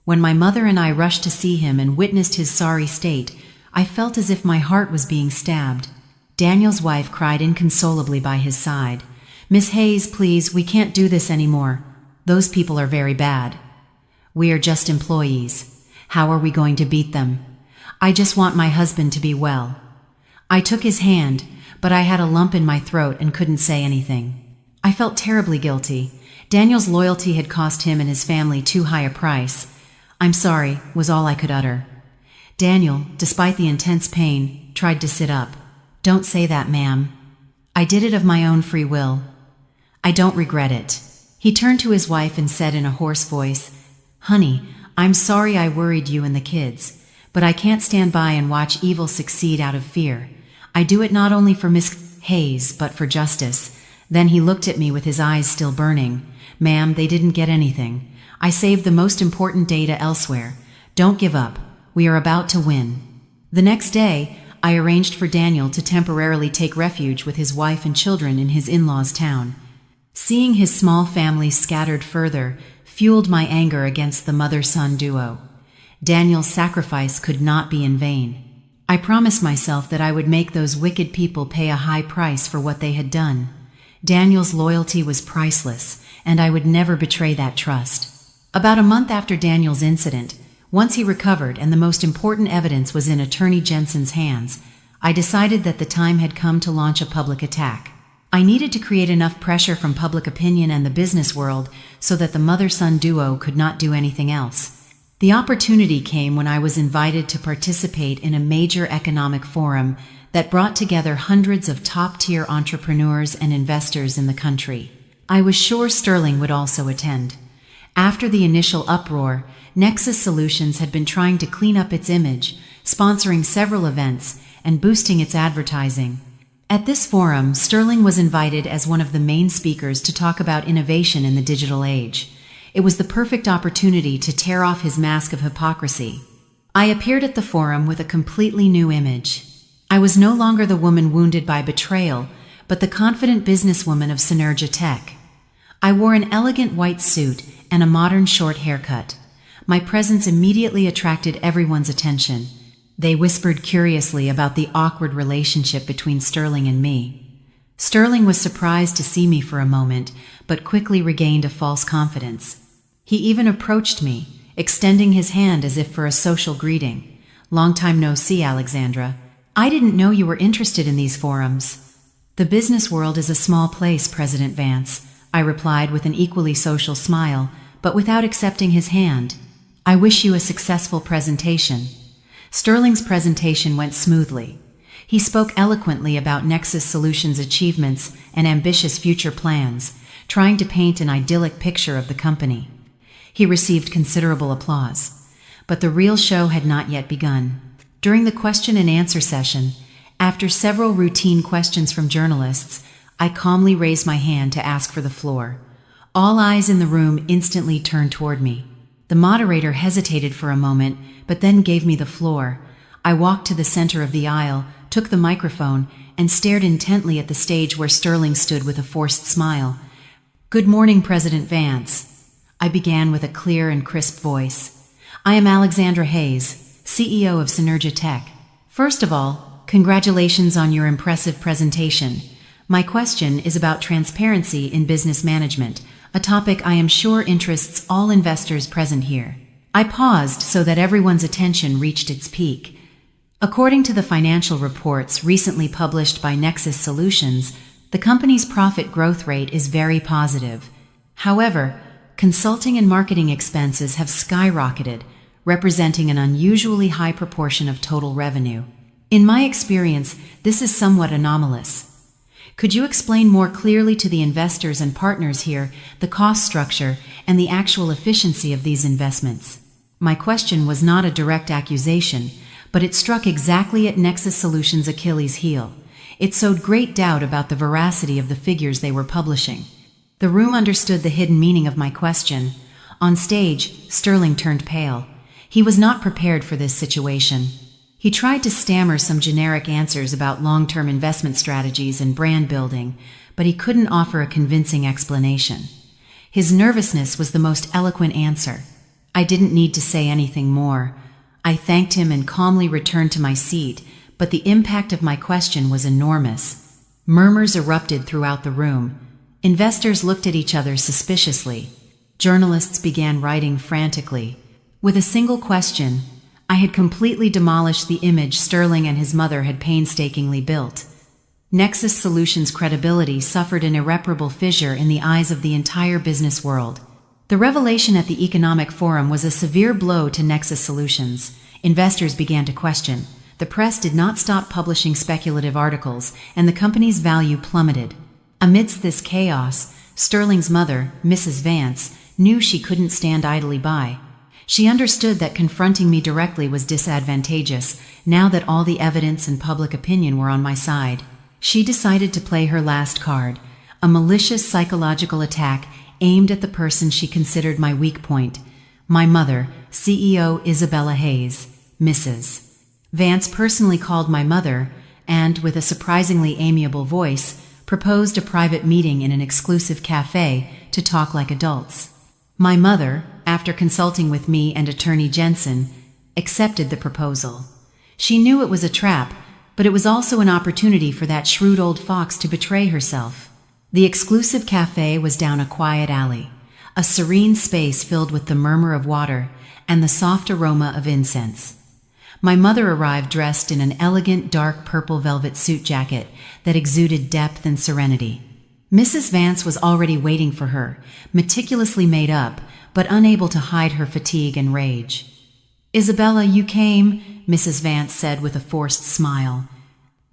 When my mother and I rushed to see him and witnessed his sorry state, I felt as if my heart was being stabbed. Daniel's wife cried inconsolably by his side. "Miss Hayes, please, we can't do this anymore. Those people are very bad. We are just employees. How are we going to beat them? I just want my husband to be well." I took his hand, but I had a lump in my throat and couldn't say anything. I felt terribly guilty. Daniel's loyalty had cost him and his family too high a price. "I'm sorry," was all I could utter. Daniel, despite the intense pain, tried to sit up. "Don't say that, ma'am. I did it of my own free will. I don't regret it." He turned to his wife and said in a hoarse voice, "Honey, I'm sorry I worried you and the kids, but I can't stand by and watch evil succeed out of fear. I do it not only for Miss Hayes, but for justice." Then he looked at me with his eyes still burning. "Ma'am, they didn't get anything. I saved the most important data elsewhere. Don't give up. We are about to win." The next day, I arranged for Daniel to temporarily take refuge with his wife and children in his in-laws' town. Seeing his small family scattered further fueled my anger against the mother-son duo. Daniel's sacrifice could not be in vain. I promised myself that I would make those wicked people pay a high price for what they had done. Daniel's loyalty was priceless, and I would never betray that trust. About a month after Daniel's incident, once he recovered and the most important evidence was in Attorney Jensen's hands, I decided that the time had come to launch a public attack. I needed to create enough pressure from public opinion and the business world so that the mother-son duo could not do anything else. The opportunity came when I was invited to participate in a major economic forum that brought together hundreds of top-tier entrepreneurs and investors in the country. I was sure Sterling would also attend. After the initial uproar, Nexus Solutions had been trying to clean up its image, sponsoring several events and boosting its advertising. At this forum, Sterling was invited as one of the main speakers to talk about innovation in the digital age. It was the perfect opportunity to tear off his mask of hypocrisy. I appeared at the forum with a completely new image. I was no longer the woman wounded by betrayal, but the confident businesswoman of Synergia Tech. I wore an elegant white suit and a modern short haircut. My presence immediately attracted everyone's attention. They whispered curiously about the awkward relationship between Sterling and me. Sterling was surprised to see me for a moment, but quickly regained a false confidence. He even approached me, extending his hand as if for a social greeting. "Long time no see, Alexandra. I didn't know you were interested in these forums." "The business world is a small place, President Vance," I replied with an equally social smile, but without accepting his hand. "I wish you a successful presentation." Sterling's presentation went smoothly. He spoke eloquently about Nexus Solutions' achievements and ambitious future plans, trying to paint an idyllic picture of the company. He received considerable applause. But the real show had not yet begun. During the question and answer session, after several routine questions from journalists, I calmly raised my hand to ask for the floor. All eyes in the room instantly turned toward me. The moderator hesitated for a moment, but then gave me the floor. I walked to the center of the aisle, took the microphone, and stared intently at the stage where Sterling stood with a forced smile. "Good morning, President Vance," I began with a clear and crisp voice. "I am Alexandra Hayes, CEO of Synergia Tech. First of all, congratulations on your impressive presentation. My question is about transparency in business management, a topic I am sure interests all investors present here." I paused so that everyone's attention reached its peak. According to the financial reports recently published by Nexus Solutions, the company's profit growth rate is very positive. However, consulting and marketing expenses have skyrocketed, representing an unusually high proportion of total revenue. In my experience, this is somewhat anomalous. Could you explain more clearly to the investors and partners here the cost structure and the actual efficiency of these investments? My question was not a direct accusation, but it struck exactly at Nexus Solutions' Achilles heel. It sowed great doubt about the veracity of the figures they were publishing. The room understood the hidden meaning of my question. On stage, Sterling turned pale. He was not prepared for this situation. He tried to stammer some generic answers about long-term investment strategies and brand building, but he couldn't offer a convincing explanation. His nervousness was the most eloquent answer. I didn't need to say anything more. I thanked him and calmly returned to my seat, but the impact of my question was enormous. Murmurs erupted throughout the room. Investors looked at each other suspiciously. Journalists began writing frantically. With a single question, I had completely demolished the image Sterling and his mother had painstakingly built. Nexus Solutions' credibility suffered an irreparable fissure in the eyes of the entire business world. The revelation at the Economic Forum was a severe blow to Nexus Solutions. Investors began to question. The press did not stop publishing speculative articles, and the company's value plummeted. Amidst this chaos, Sterling's mother, Mrs. Vance, knew she couldn't stand idly by. She understood that confronting me directly was disadvantageous, now that all the evidence and public opinion were on my side. She decided to play her last card, a malicious psychological attack aimed at the person she considered my weak point, my mother, CEO Isabella Hayes, Mrs. Vance personally called my mother and, with a surprisingly amiable voice, proposed a private meeting in an exclusive cafe to talk like adults. My mother, after consulting with me and attorney Jensen, accepted the proposal. She knew it was a trap, but it was also an opportunity for that shrewd old fox to betray herself. The exclusive cafe was down a quiet alley, a serene space filled with the murmur of water and the soft aroma of incense. My mother arrived dressed in an elegant dark purple velvet suit jacket that exuded depth and serenity. Mrs. Vance was already waiting for her, meticulously made up, but unable to hide her fatigue and rage. "Isabella, you came," Mrs. Vance said with a forced smile.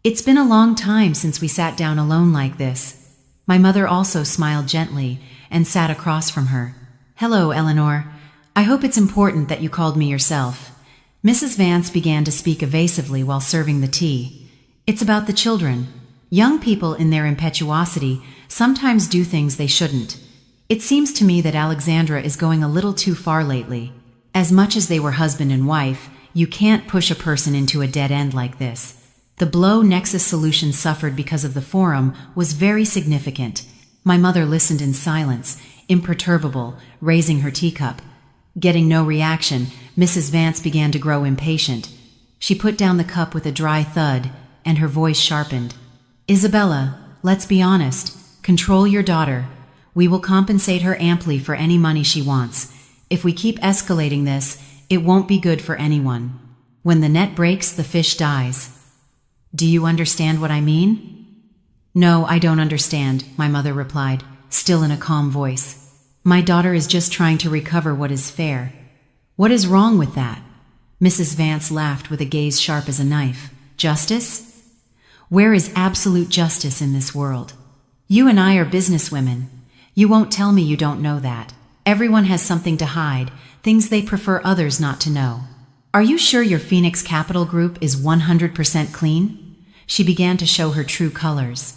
"It's been a long time since we sat down alone like this." My mother also smiled gently and sat across from her. "Hello, Eleanor. I hope it's important that you called me yourself." Mrs. Vance began to speak evasively while serving the tea. "It's about the children. Young people in their impetuosity sometimes do things they shouldn't. It seems to me that Alexandra is going a little too far lately. As much as they were husband and wife, you can't push a person into a dead end like this." The blow Nexus Solutions suffered because of the forum was very significant. My mother listened in silence, imperturbable, raising her teacup. Getting no reaction, Mrs. Vance began to grow impatient. She put down the cup with a dry thud, and her voice sharpened. "Isabella, let's be honest. Control your daughter. We will compensate her amply for any money she wants. If we keep escalating this, it won't be good for anyone. When the net breaks, the fish dies." "Do you understand what I mean?" "No, I don't understand," my mother replied, still in a calm voice. "My daughter is just trying to recover what is fair." "What is wrong with that?" Mrs. Vance laughed with a gaze sharp as a knife. "Justice? Where is absolute justice in this world? You and I are businesswomen. You won't tell me you don't know that. Everyone has something to hide, things they prefer others not to know. Are you sure your Phoenix Capital Group is 100% clean?" She began to show her true colors.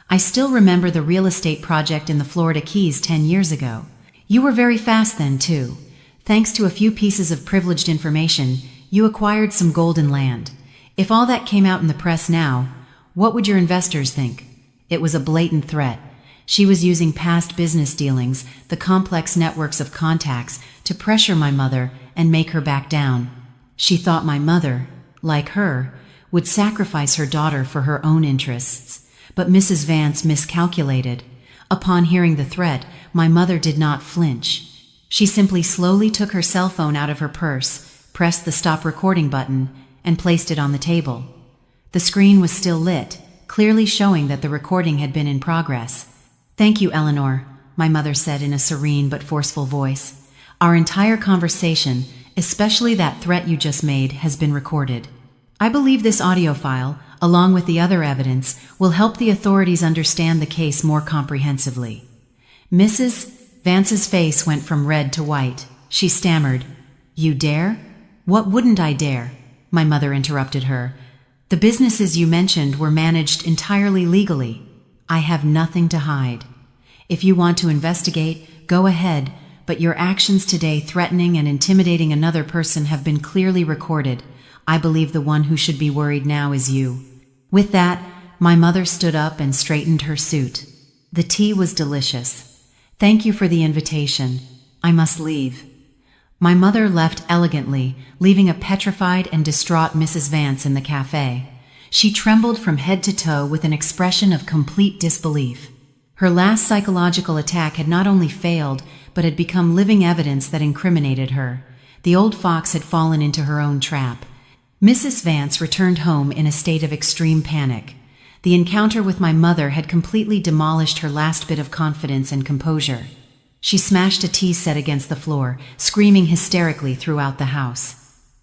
"I still remember the real estate project in the Florida Keys 10 years ago. You were very fast then, too. Thanks to a few pieces of privileged information, you acquired some golden land. If all that came out in the press now, what would your investors think?" It was a blatant threat. She was using past business dealings, the complex networks of contacts, to pressure my mother and make her back down. She thought my mother, like her, would sacrifice her daughter for her own interests. But Mrs. Vance miscalculated. Upon hearing the threat, my mother did not flinch. She simply slowly took her cell phone out of her purse, pressed the stop recording button, and placed it on the table. The screen was still lit, clearly showing that the recording had been in progress. "Thank you, Eleanor," my mother said in a serene but forceful voice. "Our entire conversation, especially that threat you just made, has been recorded. I believe this audio file, along with the other evidence, will help the authorities understand the case more comprehensively." Mrs. Vance's face went from red to white. She stammered, "You dare?" "What wouldn't I dare?" My mother interrupted her. "The businesses you mentioned were managed entirely legally. I have nothing to hide. If you want to investigate, go ahead, but your actions today threatening and intimidating another person have been clearly recorded. I believe the one who should be worried now is you." With that, my mother stood up and straightened her suit. The tea was delicious. "Thank you for the invitation. I must leave." My mother left elegantly, leaving a petrified and distraught Mrs. Vance in the cafe. She trembled from head to toe with an expression of complete disbelief. Her last psychological attack had not only failed, but had become living evidence that incriminated her. The old fox had fallen into her own trap. Mrs. Vance returned home in a state of extreme panic. The encounter with my mother had completely demolished her last bit of confidence and composure. She smashed a tea set against the floor, screaming hysterically throughout the house.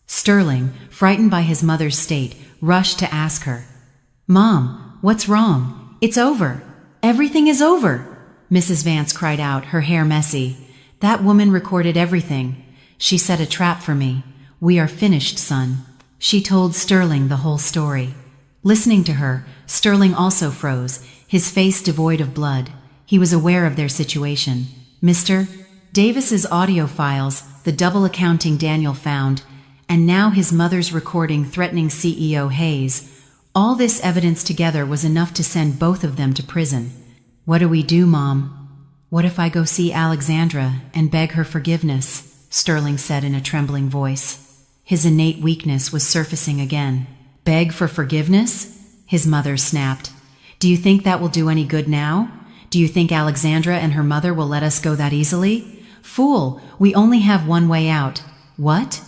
Sterling, frightened by his mother's state, rushed to ask her, "Mom, what's wrong? It's over. Everything is over." Mrs. Vance cried out, her hair messy. "That woman recorded everything. She set a trap for me. We are finished, son." She told Sterling the whole story. Listening to her, Sterling also froze, his face devoid of blood. He was aware of their situation. Mr. Davis's audio files, the double accounting Daniel found, and now his mother's recording threatening CEO Hayes. All this evidence together was enough to send both of them to prison. "What do we do, Mom?" "What if I go see Alexandra and beg her forgiveness?" Sterling said in a trembling voice. His innate weakness was surfacing again. "Beg for forgiveness?" his mother snapped. "Do you think that will do any good now? Do you think Alexandra and her mother will let us go that easily? Fool, we only have one way out." "What?"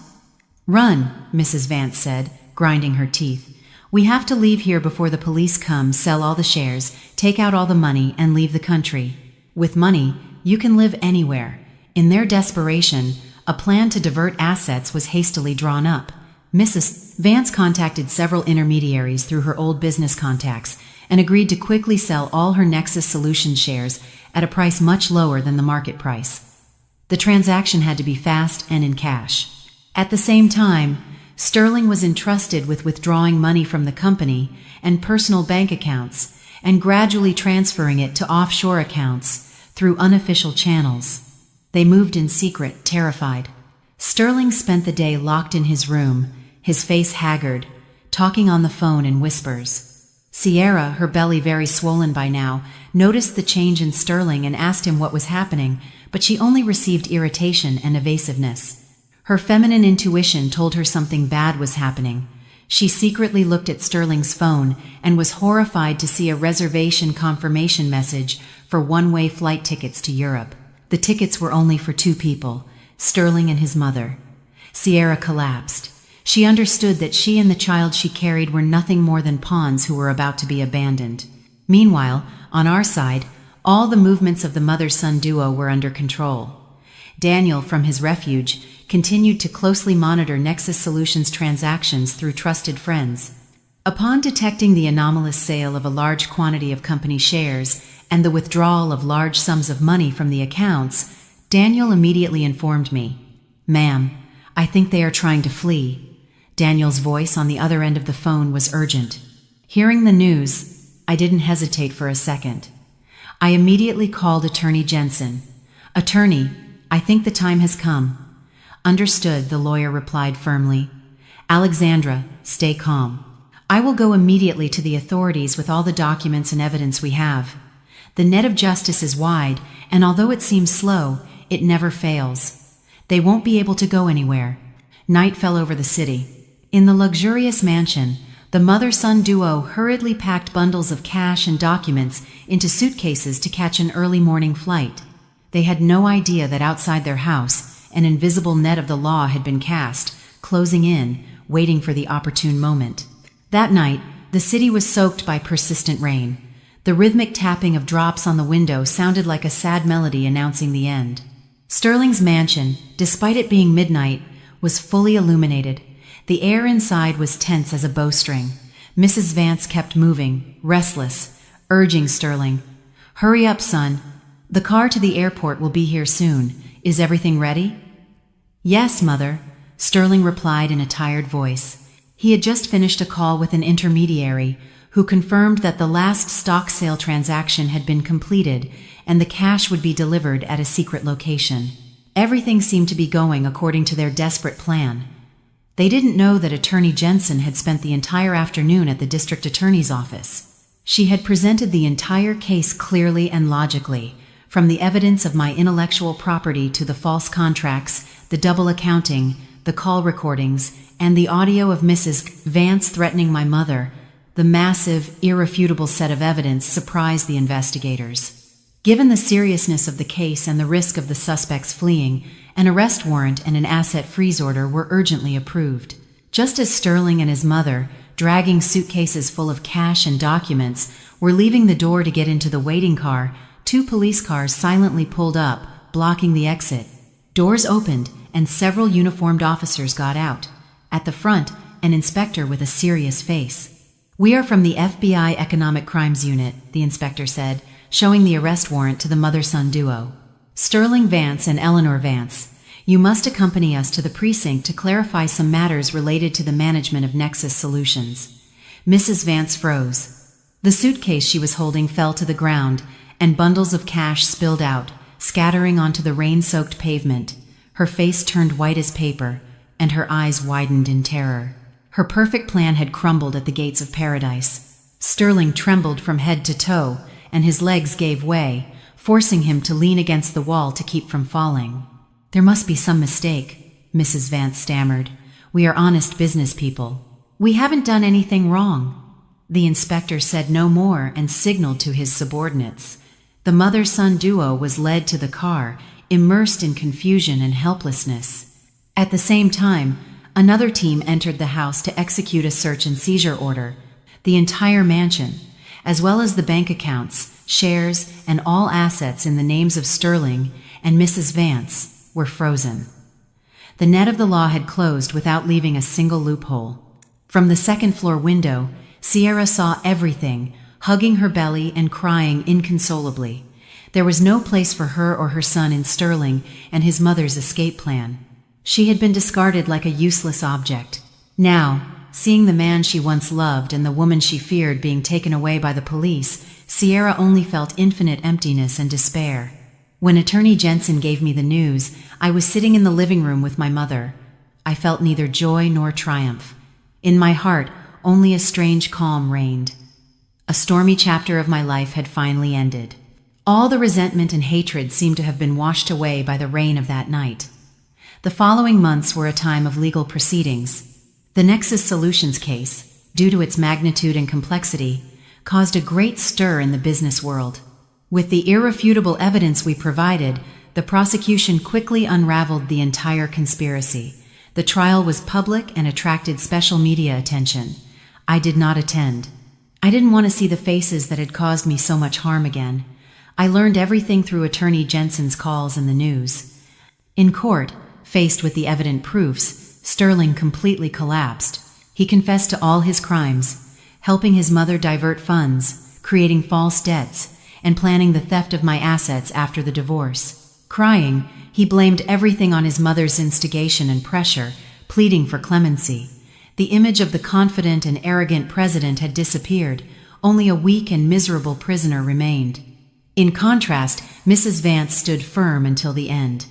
"Run," Mrs. Vance said, grinding her teeth. "We have to leave here before the police come, sell all the shares, take out all the money, and leave the country. With money, you can live anywhere." In their desperation, a plan to divert assets was hastily drawn up. Mrs. Vance contacted several intermediaries through her old business contacts and agreed to quickly sell all her Nexus Solutions shares at a price much lower than the market price. The transaction had to be fast and in cash. At the same time, Sterling was entrusted with withdrawing money from the company and personal bank accounts and gradually transferring it to offshore accounts through unofficial channels. They moved in secret, terrified. Sterling spent the day locked in his room, his face haggard, talking on the phone in whispers. Sierra, her belly very swollen by now, noticed the change in Sterling and asked him what was happening, but she only received irritation and evasiveness. Her feminine intuition told her something bad was happening. She secretly looked at Sterling's phone and was horrified to see a reservation confirmation message for one-way flight tickets to Europe. The tickets were only for 2 people, Sterling and his mother. Sierra collapsed. She understood that she and the child she carried were nothing more than pawns who were about to be abandoned. Meanwhile, on our side, all the movements of the mother-son duo were under control. Daniel, from his refuge, continued to closely monitor Nexus Solutions transactions through trusted friends. Upon detecting the anomalous sale of a large quantity of company shares and the withdrawal of large sums of money from the accounts, Daniel immediately informed me. "Ma'am, I think they are trying to flee." Daniel's voice on the other end of the phone was urgent. Hearing the news, I didn't hesitate for a second. I immediately called Attorney Jensen. "Attorney, I think the time has come." "Understood," the lawyer replied firmly. "Alexandra, stay calm. I will go immediately to the authorities with all the documents and evidence we have. The net of justice is wide, and although it seems slow, it never fails. They won't be able to go anywhere." Night fell over the city. In the luxurious mansion, the mother-son duo hurriedly packed bundles of cash and documents into suitcases to catch an early morning flight. They had no idea that outside their house, an invisible net of the law had been cast, closing in, waiting for the opportune moment. That night, the city was soaked by persistent rain. The rhythmic tapping of drops on the window sounded like a sad melody announcing the end. Sterling's mansion, despite it being midnight, was fully illuminated. The air inside was tense as a bowstring. Mrs. Vance kept moving, restless, urging Sterling, "Hurry up, son. The car to the airport will be here soon. Is everything ready?" "Yes, Mother," Sterling replied in a tired voice. He had just finished a call with an intermediary who confirmed that the last stock sale transaction had been completed and the cash would be delivered at a secret location. Everything seemed to be going according to their desperate plan. They didn't know that Attorney Jensen had spent the entire afternoon at the district attorney's office. She had presented the entire case clearly and logically, from the evidence of my intellectual property to the false contracts, the double accounting, the call recordings, and the audio of Mrs. Vance threatening my mother. The massive, irrefutable set of evidence surprised the investigators. Given the seriousness of the case and the risk of the suspects fleeing, an arrest warrant and an asset freeze order were urgently approved. Just as Sterling and his mother, dragging suitcases full of cash and documents, were leaving the door to get into the waiting car, 2 police cars silently pulled up, blocking the exit. Doors opened, and several uniformed officers got out. At the front, an inspector with a serious face. "We are from the FBI Economic Crimes Unit," the inspector said, showing the arrest warrant to the mother-son duo. "Sterling Vance and Eleanor Vance, you must accompany us to the precinct to clarify some matters related to the management of Nexus Solutions." Mrs. Vance froze. The suitcase she was holding fell to the ground, and bundles of cash spilled out, scattering onto the rain-soaked pavement. Her face turned white as paper, and her eyes widened in terror. Her perfect plan had crumbled at the gates of paradise. Sterling trembled from head to toe, and his legs gave way, forcing him to lean against the wall to keep from falling. "There must be some mistake," Mrs. Vance stammered. "We are honest business people. We haven't done anything wrong." The inspector said no more and signaled to his subordinates. The mother-son duo was led to the car, immersed in confusion and helplessness. At the same time, another team entered the house to execute a search and seizure order. The entire mansion, as well as the bank accounts, shares, and all assets in the names of Sterling and Mrs. Vance, were frozen. The net of the law had closed without leaving a single loophole. From the second-floor window, Sierra saw everything, hugging her belly and crying inconsolably. There was no place for her or her son in Sterling and his mother's escape plan. She had been discarded like a useless object. Now, seeing the man she once loved and the woman she feared being taken away by the police, Sierra only felt infinite emptiness and despair. When Attorney Jensen gave me the news, I was sitting in the living room with my mother. I felt neither joy nor triumph. In my heart, only a strange calm reigned. A stormy chapter of my life had finally ended. All the resentment and hatred seemed to have been washed away by the rain of that night. The following months were a time of legal proceedings. The Nexus Solutions case, due to its magnitude and complexity, caused a great stir in the business world. With the irrefutable evidence we provided, the prosecution quickly unraveled the entire conspiracy. The trial was public and attracted special media attention. I did not attend. I didn't want to see the faces that had caused me so much harm again. I learned everything through Attorney Jensen's calls and the news. In court, faced with the evident proofs, Sterling completely collapsed. He confessed to all his crimes, helping his mother divert funds, creating false debts, and planning the theft of my assets after the divorce. Crying, he blamed everything on his mother's instigation and pressure, pleading for clemency. The image of the confident and arrogant president had disappeared. Only a weak and miserable prisoner remained. In contrast, Mrs. Vance stood firm until the end.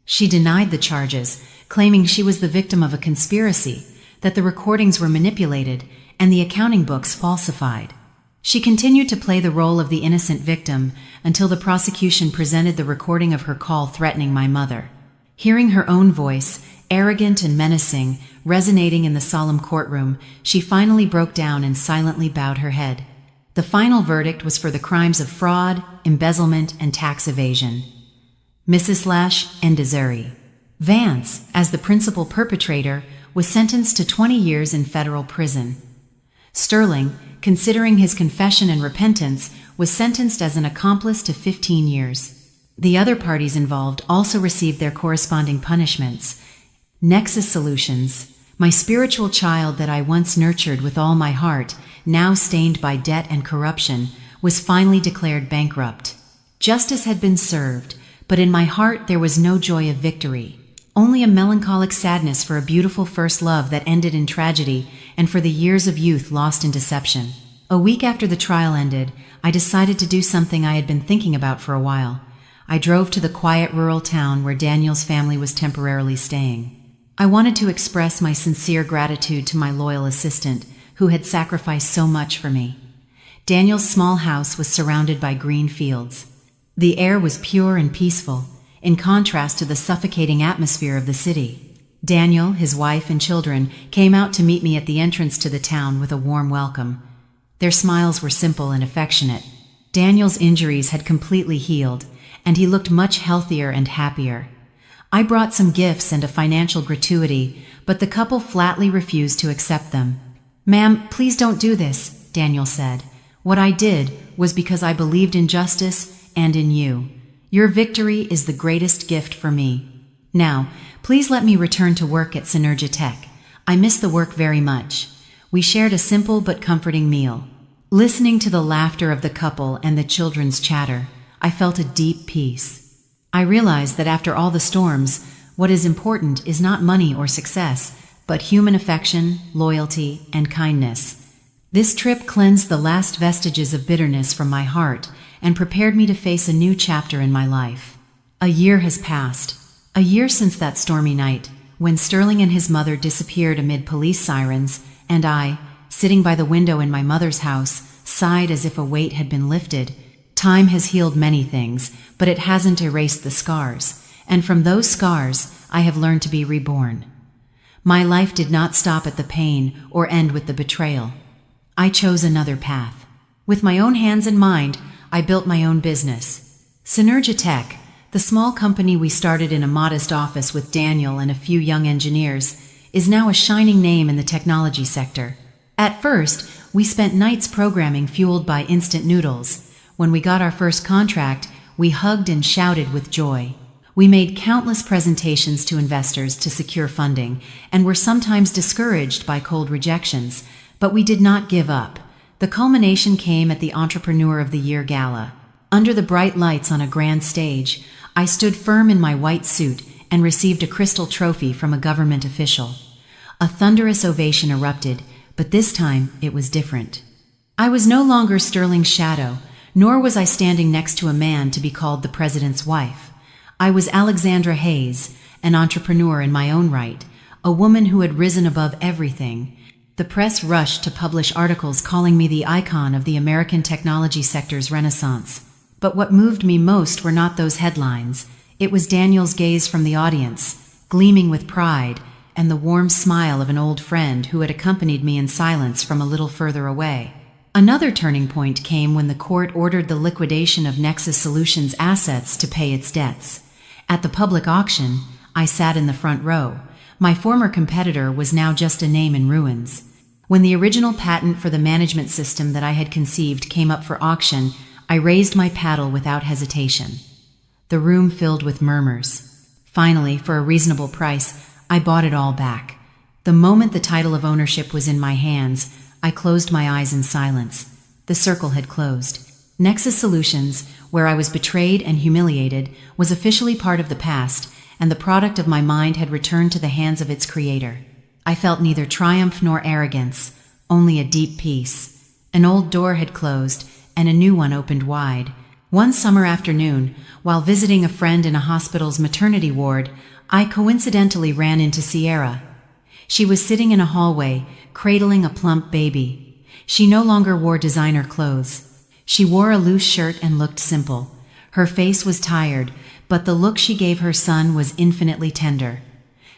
She denied the charges, claiming she was the victim of a conspiracy, that the recordings were manipulated, and the accounting books falsified. She continued to play the role of the innocent victim until the prosecution presented the recording of her call threatening my mother. Hearing her own voice, arrogant and menacing, resonating in the solemn courtroom, she finally broke down and silently bowed her head. The final verdict was for the crimes of fraud, embezzlement, and tax evasion. Mrs. Endazuri Vance, as the principal perpetrator, was sentenced to 20 years in federal prison. Sterling, considering his confession and repentance, was sentenced as an accomplice to 15 years. The other parties involved also received their corresponding punishments. Nexus Solutions, my spiritual child that I once nurtured with all my heart, now stained by debt and corruption, was finally declared bankrupt. Justice had been served, but in my heart there was no joy of victory. Only a melancholic sadness for a beautiful first love that ended in tragedy and for the years of youth lost in deception. A week after the trial ended, I decided to do something I had been thinking about for a while. I drove to the quiet rural town where Daniel's family was temporarily staying. I wanted to express my sincere gratitude to my loyal assistant, who had sacrificed so much for me. Daniel's small house was surrounded by green fields. The air was pure and peaceful, in contrast to the suffocating atmosphere of the city. Daniel, his wife, and children came out to meet me at the entrance to the town with a warm welcome. Their smiles were simple and affectionate. Daniel's injuries had completely healed, and he looked much healthier and happier. I brought some gifts and a financial gratuity, but the couple flatly refused to accept them. "Ma'am, please don't do this," Daniel said. "What I did was because I believed in justice and in you. Your victory is the greatest gift for me. Now, please let me return to work at Synergia Tech. I miss the work very much." We shared a simple but comforting meal. Listening to the laughter of the couple and the children's chatter, I felt a deep peace. I realized that after all the storms, what is important is not money or success, but human affection, loyalty, and kindness. This trip cleansed the last vestiges of bitterness from my heart and prepared me to face a new chapter in my life. A year has passed. A year since that stormy night, when Sterling and his mother disappeared amid police sirens, and I, sitting by the window in my mother's house, sighed as if a weight had been lifted. Time has healed many things, but it hasn't erased the scars, and from those scars, I have learned to be reborn. My life did not stop at the pain or end with the betrayal. I chose another path. With my own hands and mind, I built my own business. Synergia Tech, the small company we started in a modest office with Daniel and a few young engineers, is now a shining name in the technology sector. At first, we spent nights programming fueled by instant noodles. When we got our first contract, we hugged and shouted with joy. We made countless presentations to investors to secure funding and were sometimes discouraged by cold rejections, but we did not give up. The culmination came at the Entrepreneur of the Year Gala. Under the bright lights on a grand stage, I stood firm in my white suit and received a crystal trophy from a government official. A thunderous ovation erupted, but this time it was different. I was no longer Sterling's shadow, nor was I standing next to a man to be called the president's wife. I was Alexandra Hayes, an entrepreneur in my own right, a woman who had risen above everything. The press rushed to publish articles calling me the icon of the American technology sector's renaissance. But what moved me most were not those headlines. It was Daniel's gaze from the audience, gleaming with pride, and the warm smile of an old friend who had accompanied me in silence from a little further away. Another turning point came when the court ordered the liquidation of Nexus Solutions' assets to pay its debts. At the public auction, I sat in the front row. My former competitor was now just a name in ruins. When the original patent for the management system that I had conceived came up for auction, I raised my paddle without hesitation. The room filled with murmurs. Finally, for a reasonable price, I bought it all back. The moment the title of ownership was in my hands, I closed my eyes in silence. The circle had closed. Nexus Solutions, where I was betrayed and humiliated, was officially part of the past, and the product of my mind had returned to the hands of its creator. I felt neither triumph nor arrogance, only a deep peace. An old door had closed, and a new one opened wide. One summer afternoon, while visiting a friend in a hospital's maternity ward, I coincidentally ran into Sierra. She was sitting in a hallway, cradling a plump baby. She no longer wore designer clothes. She wore a loose shirt and looked simple. Her face was tired, but the look she gave her son was infinitely tender.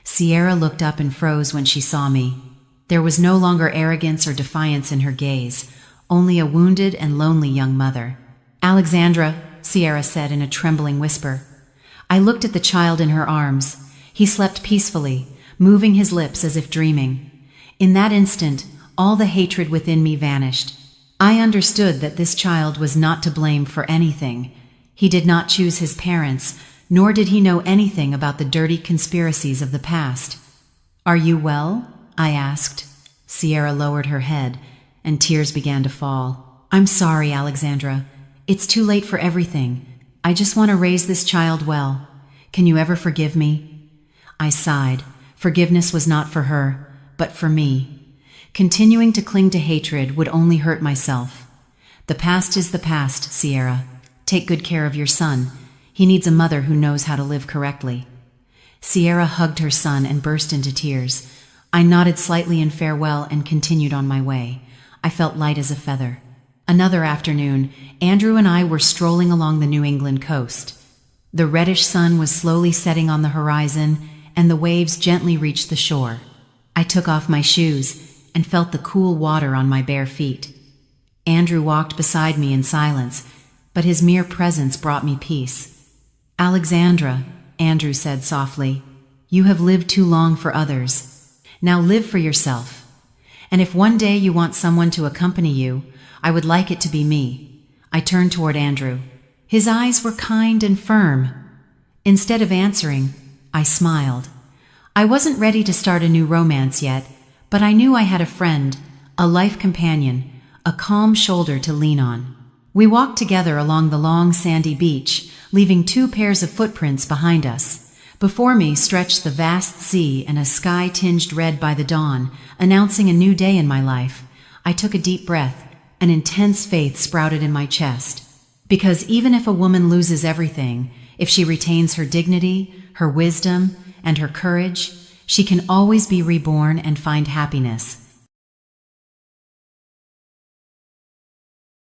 Sierra looked up and froze when she saw me. There was no longer arrogance or defiance in her gaze, only a wounded and lonely young mother. "Alexandra," Sierra said in a trembling whisper. I looked at the child in her arms. He slept peacefully, moving his lips as if dreaming. In that instant, all the hatred within me vanished. I understood that this child was not to blame for anything. He did not choose his parents, nor did he know anything about the dirty conspiracies of the past. "Are you well?" I asked. Sierra lowered her head, and tears began to fall. "I'm sorry, Alexandra. It's too late for everything. I just want to raise this child well. Can you ever forgive me?" I sighed. Forgiveness was not for her, but for me. Continuing to cling to hatred would only hurt myself. "The past is the past, Sierra. Take good care of your son. He needs a mother who knows how to live correctly." Sierra hugged her son and burst into tears. I nodded slightly in farewell and continued on my way. I felt light as a feather. Another afternoon, Andrew and I were strolling along the New England coast. The reddish sun was slowly setting on the horizon, and the waves gently reached the shore. I took off my shoes and felt the cool water on my bare feet. Andrew walked beside me in silence, but his mere presence brought me peace. "Alexandra," Andrew said softly, "you have lived too long for others. Now live for yourself. And if one day you want someone to accompany you, I would like it to be me." I turned toward Andrew. His eyes were kind and firm. Instead of answering, I smiled. I wasn't ready to start a new romance yet, but I knew I had a friend, a life companion, a calm shoulder to lean on. We walked together along the long sandy beach, leaving 2 pairs of footprints behind us. Before me stretched the vast sea and a sky tinged red by the dawn, announcing a new day in my life. I took a deep breath. An intense faith sprouted in my chest. Because even if a woman loses everything, if she retains her dignity, her wisdom, and her courage, she can always be reborn and find happiness.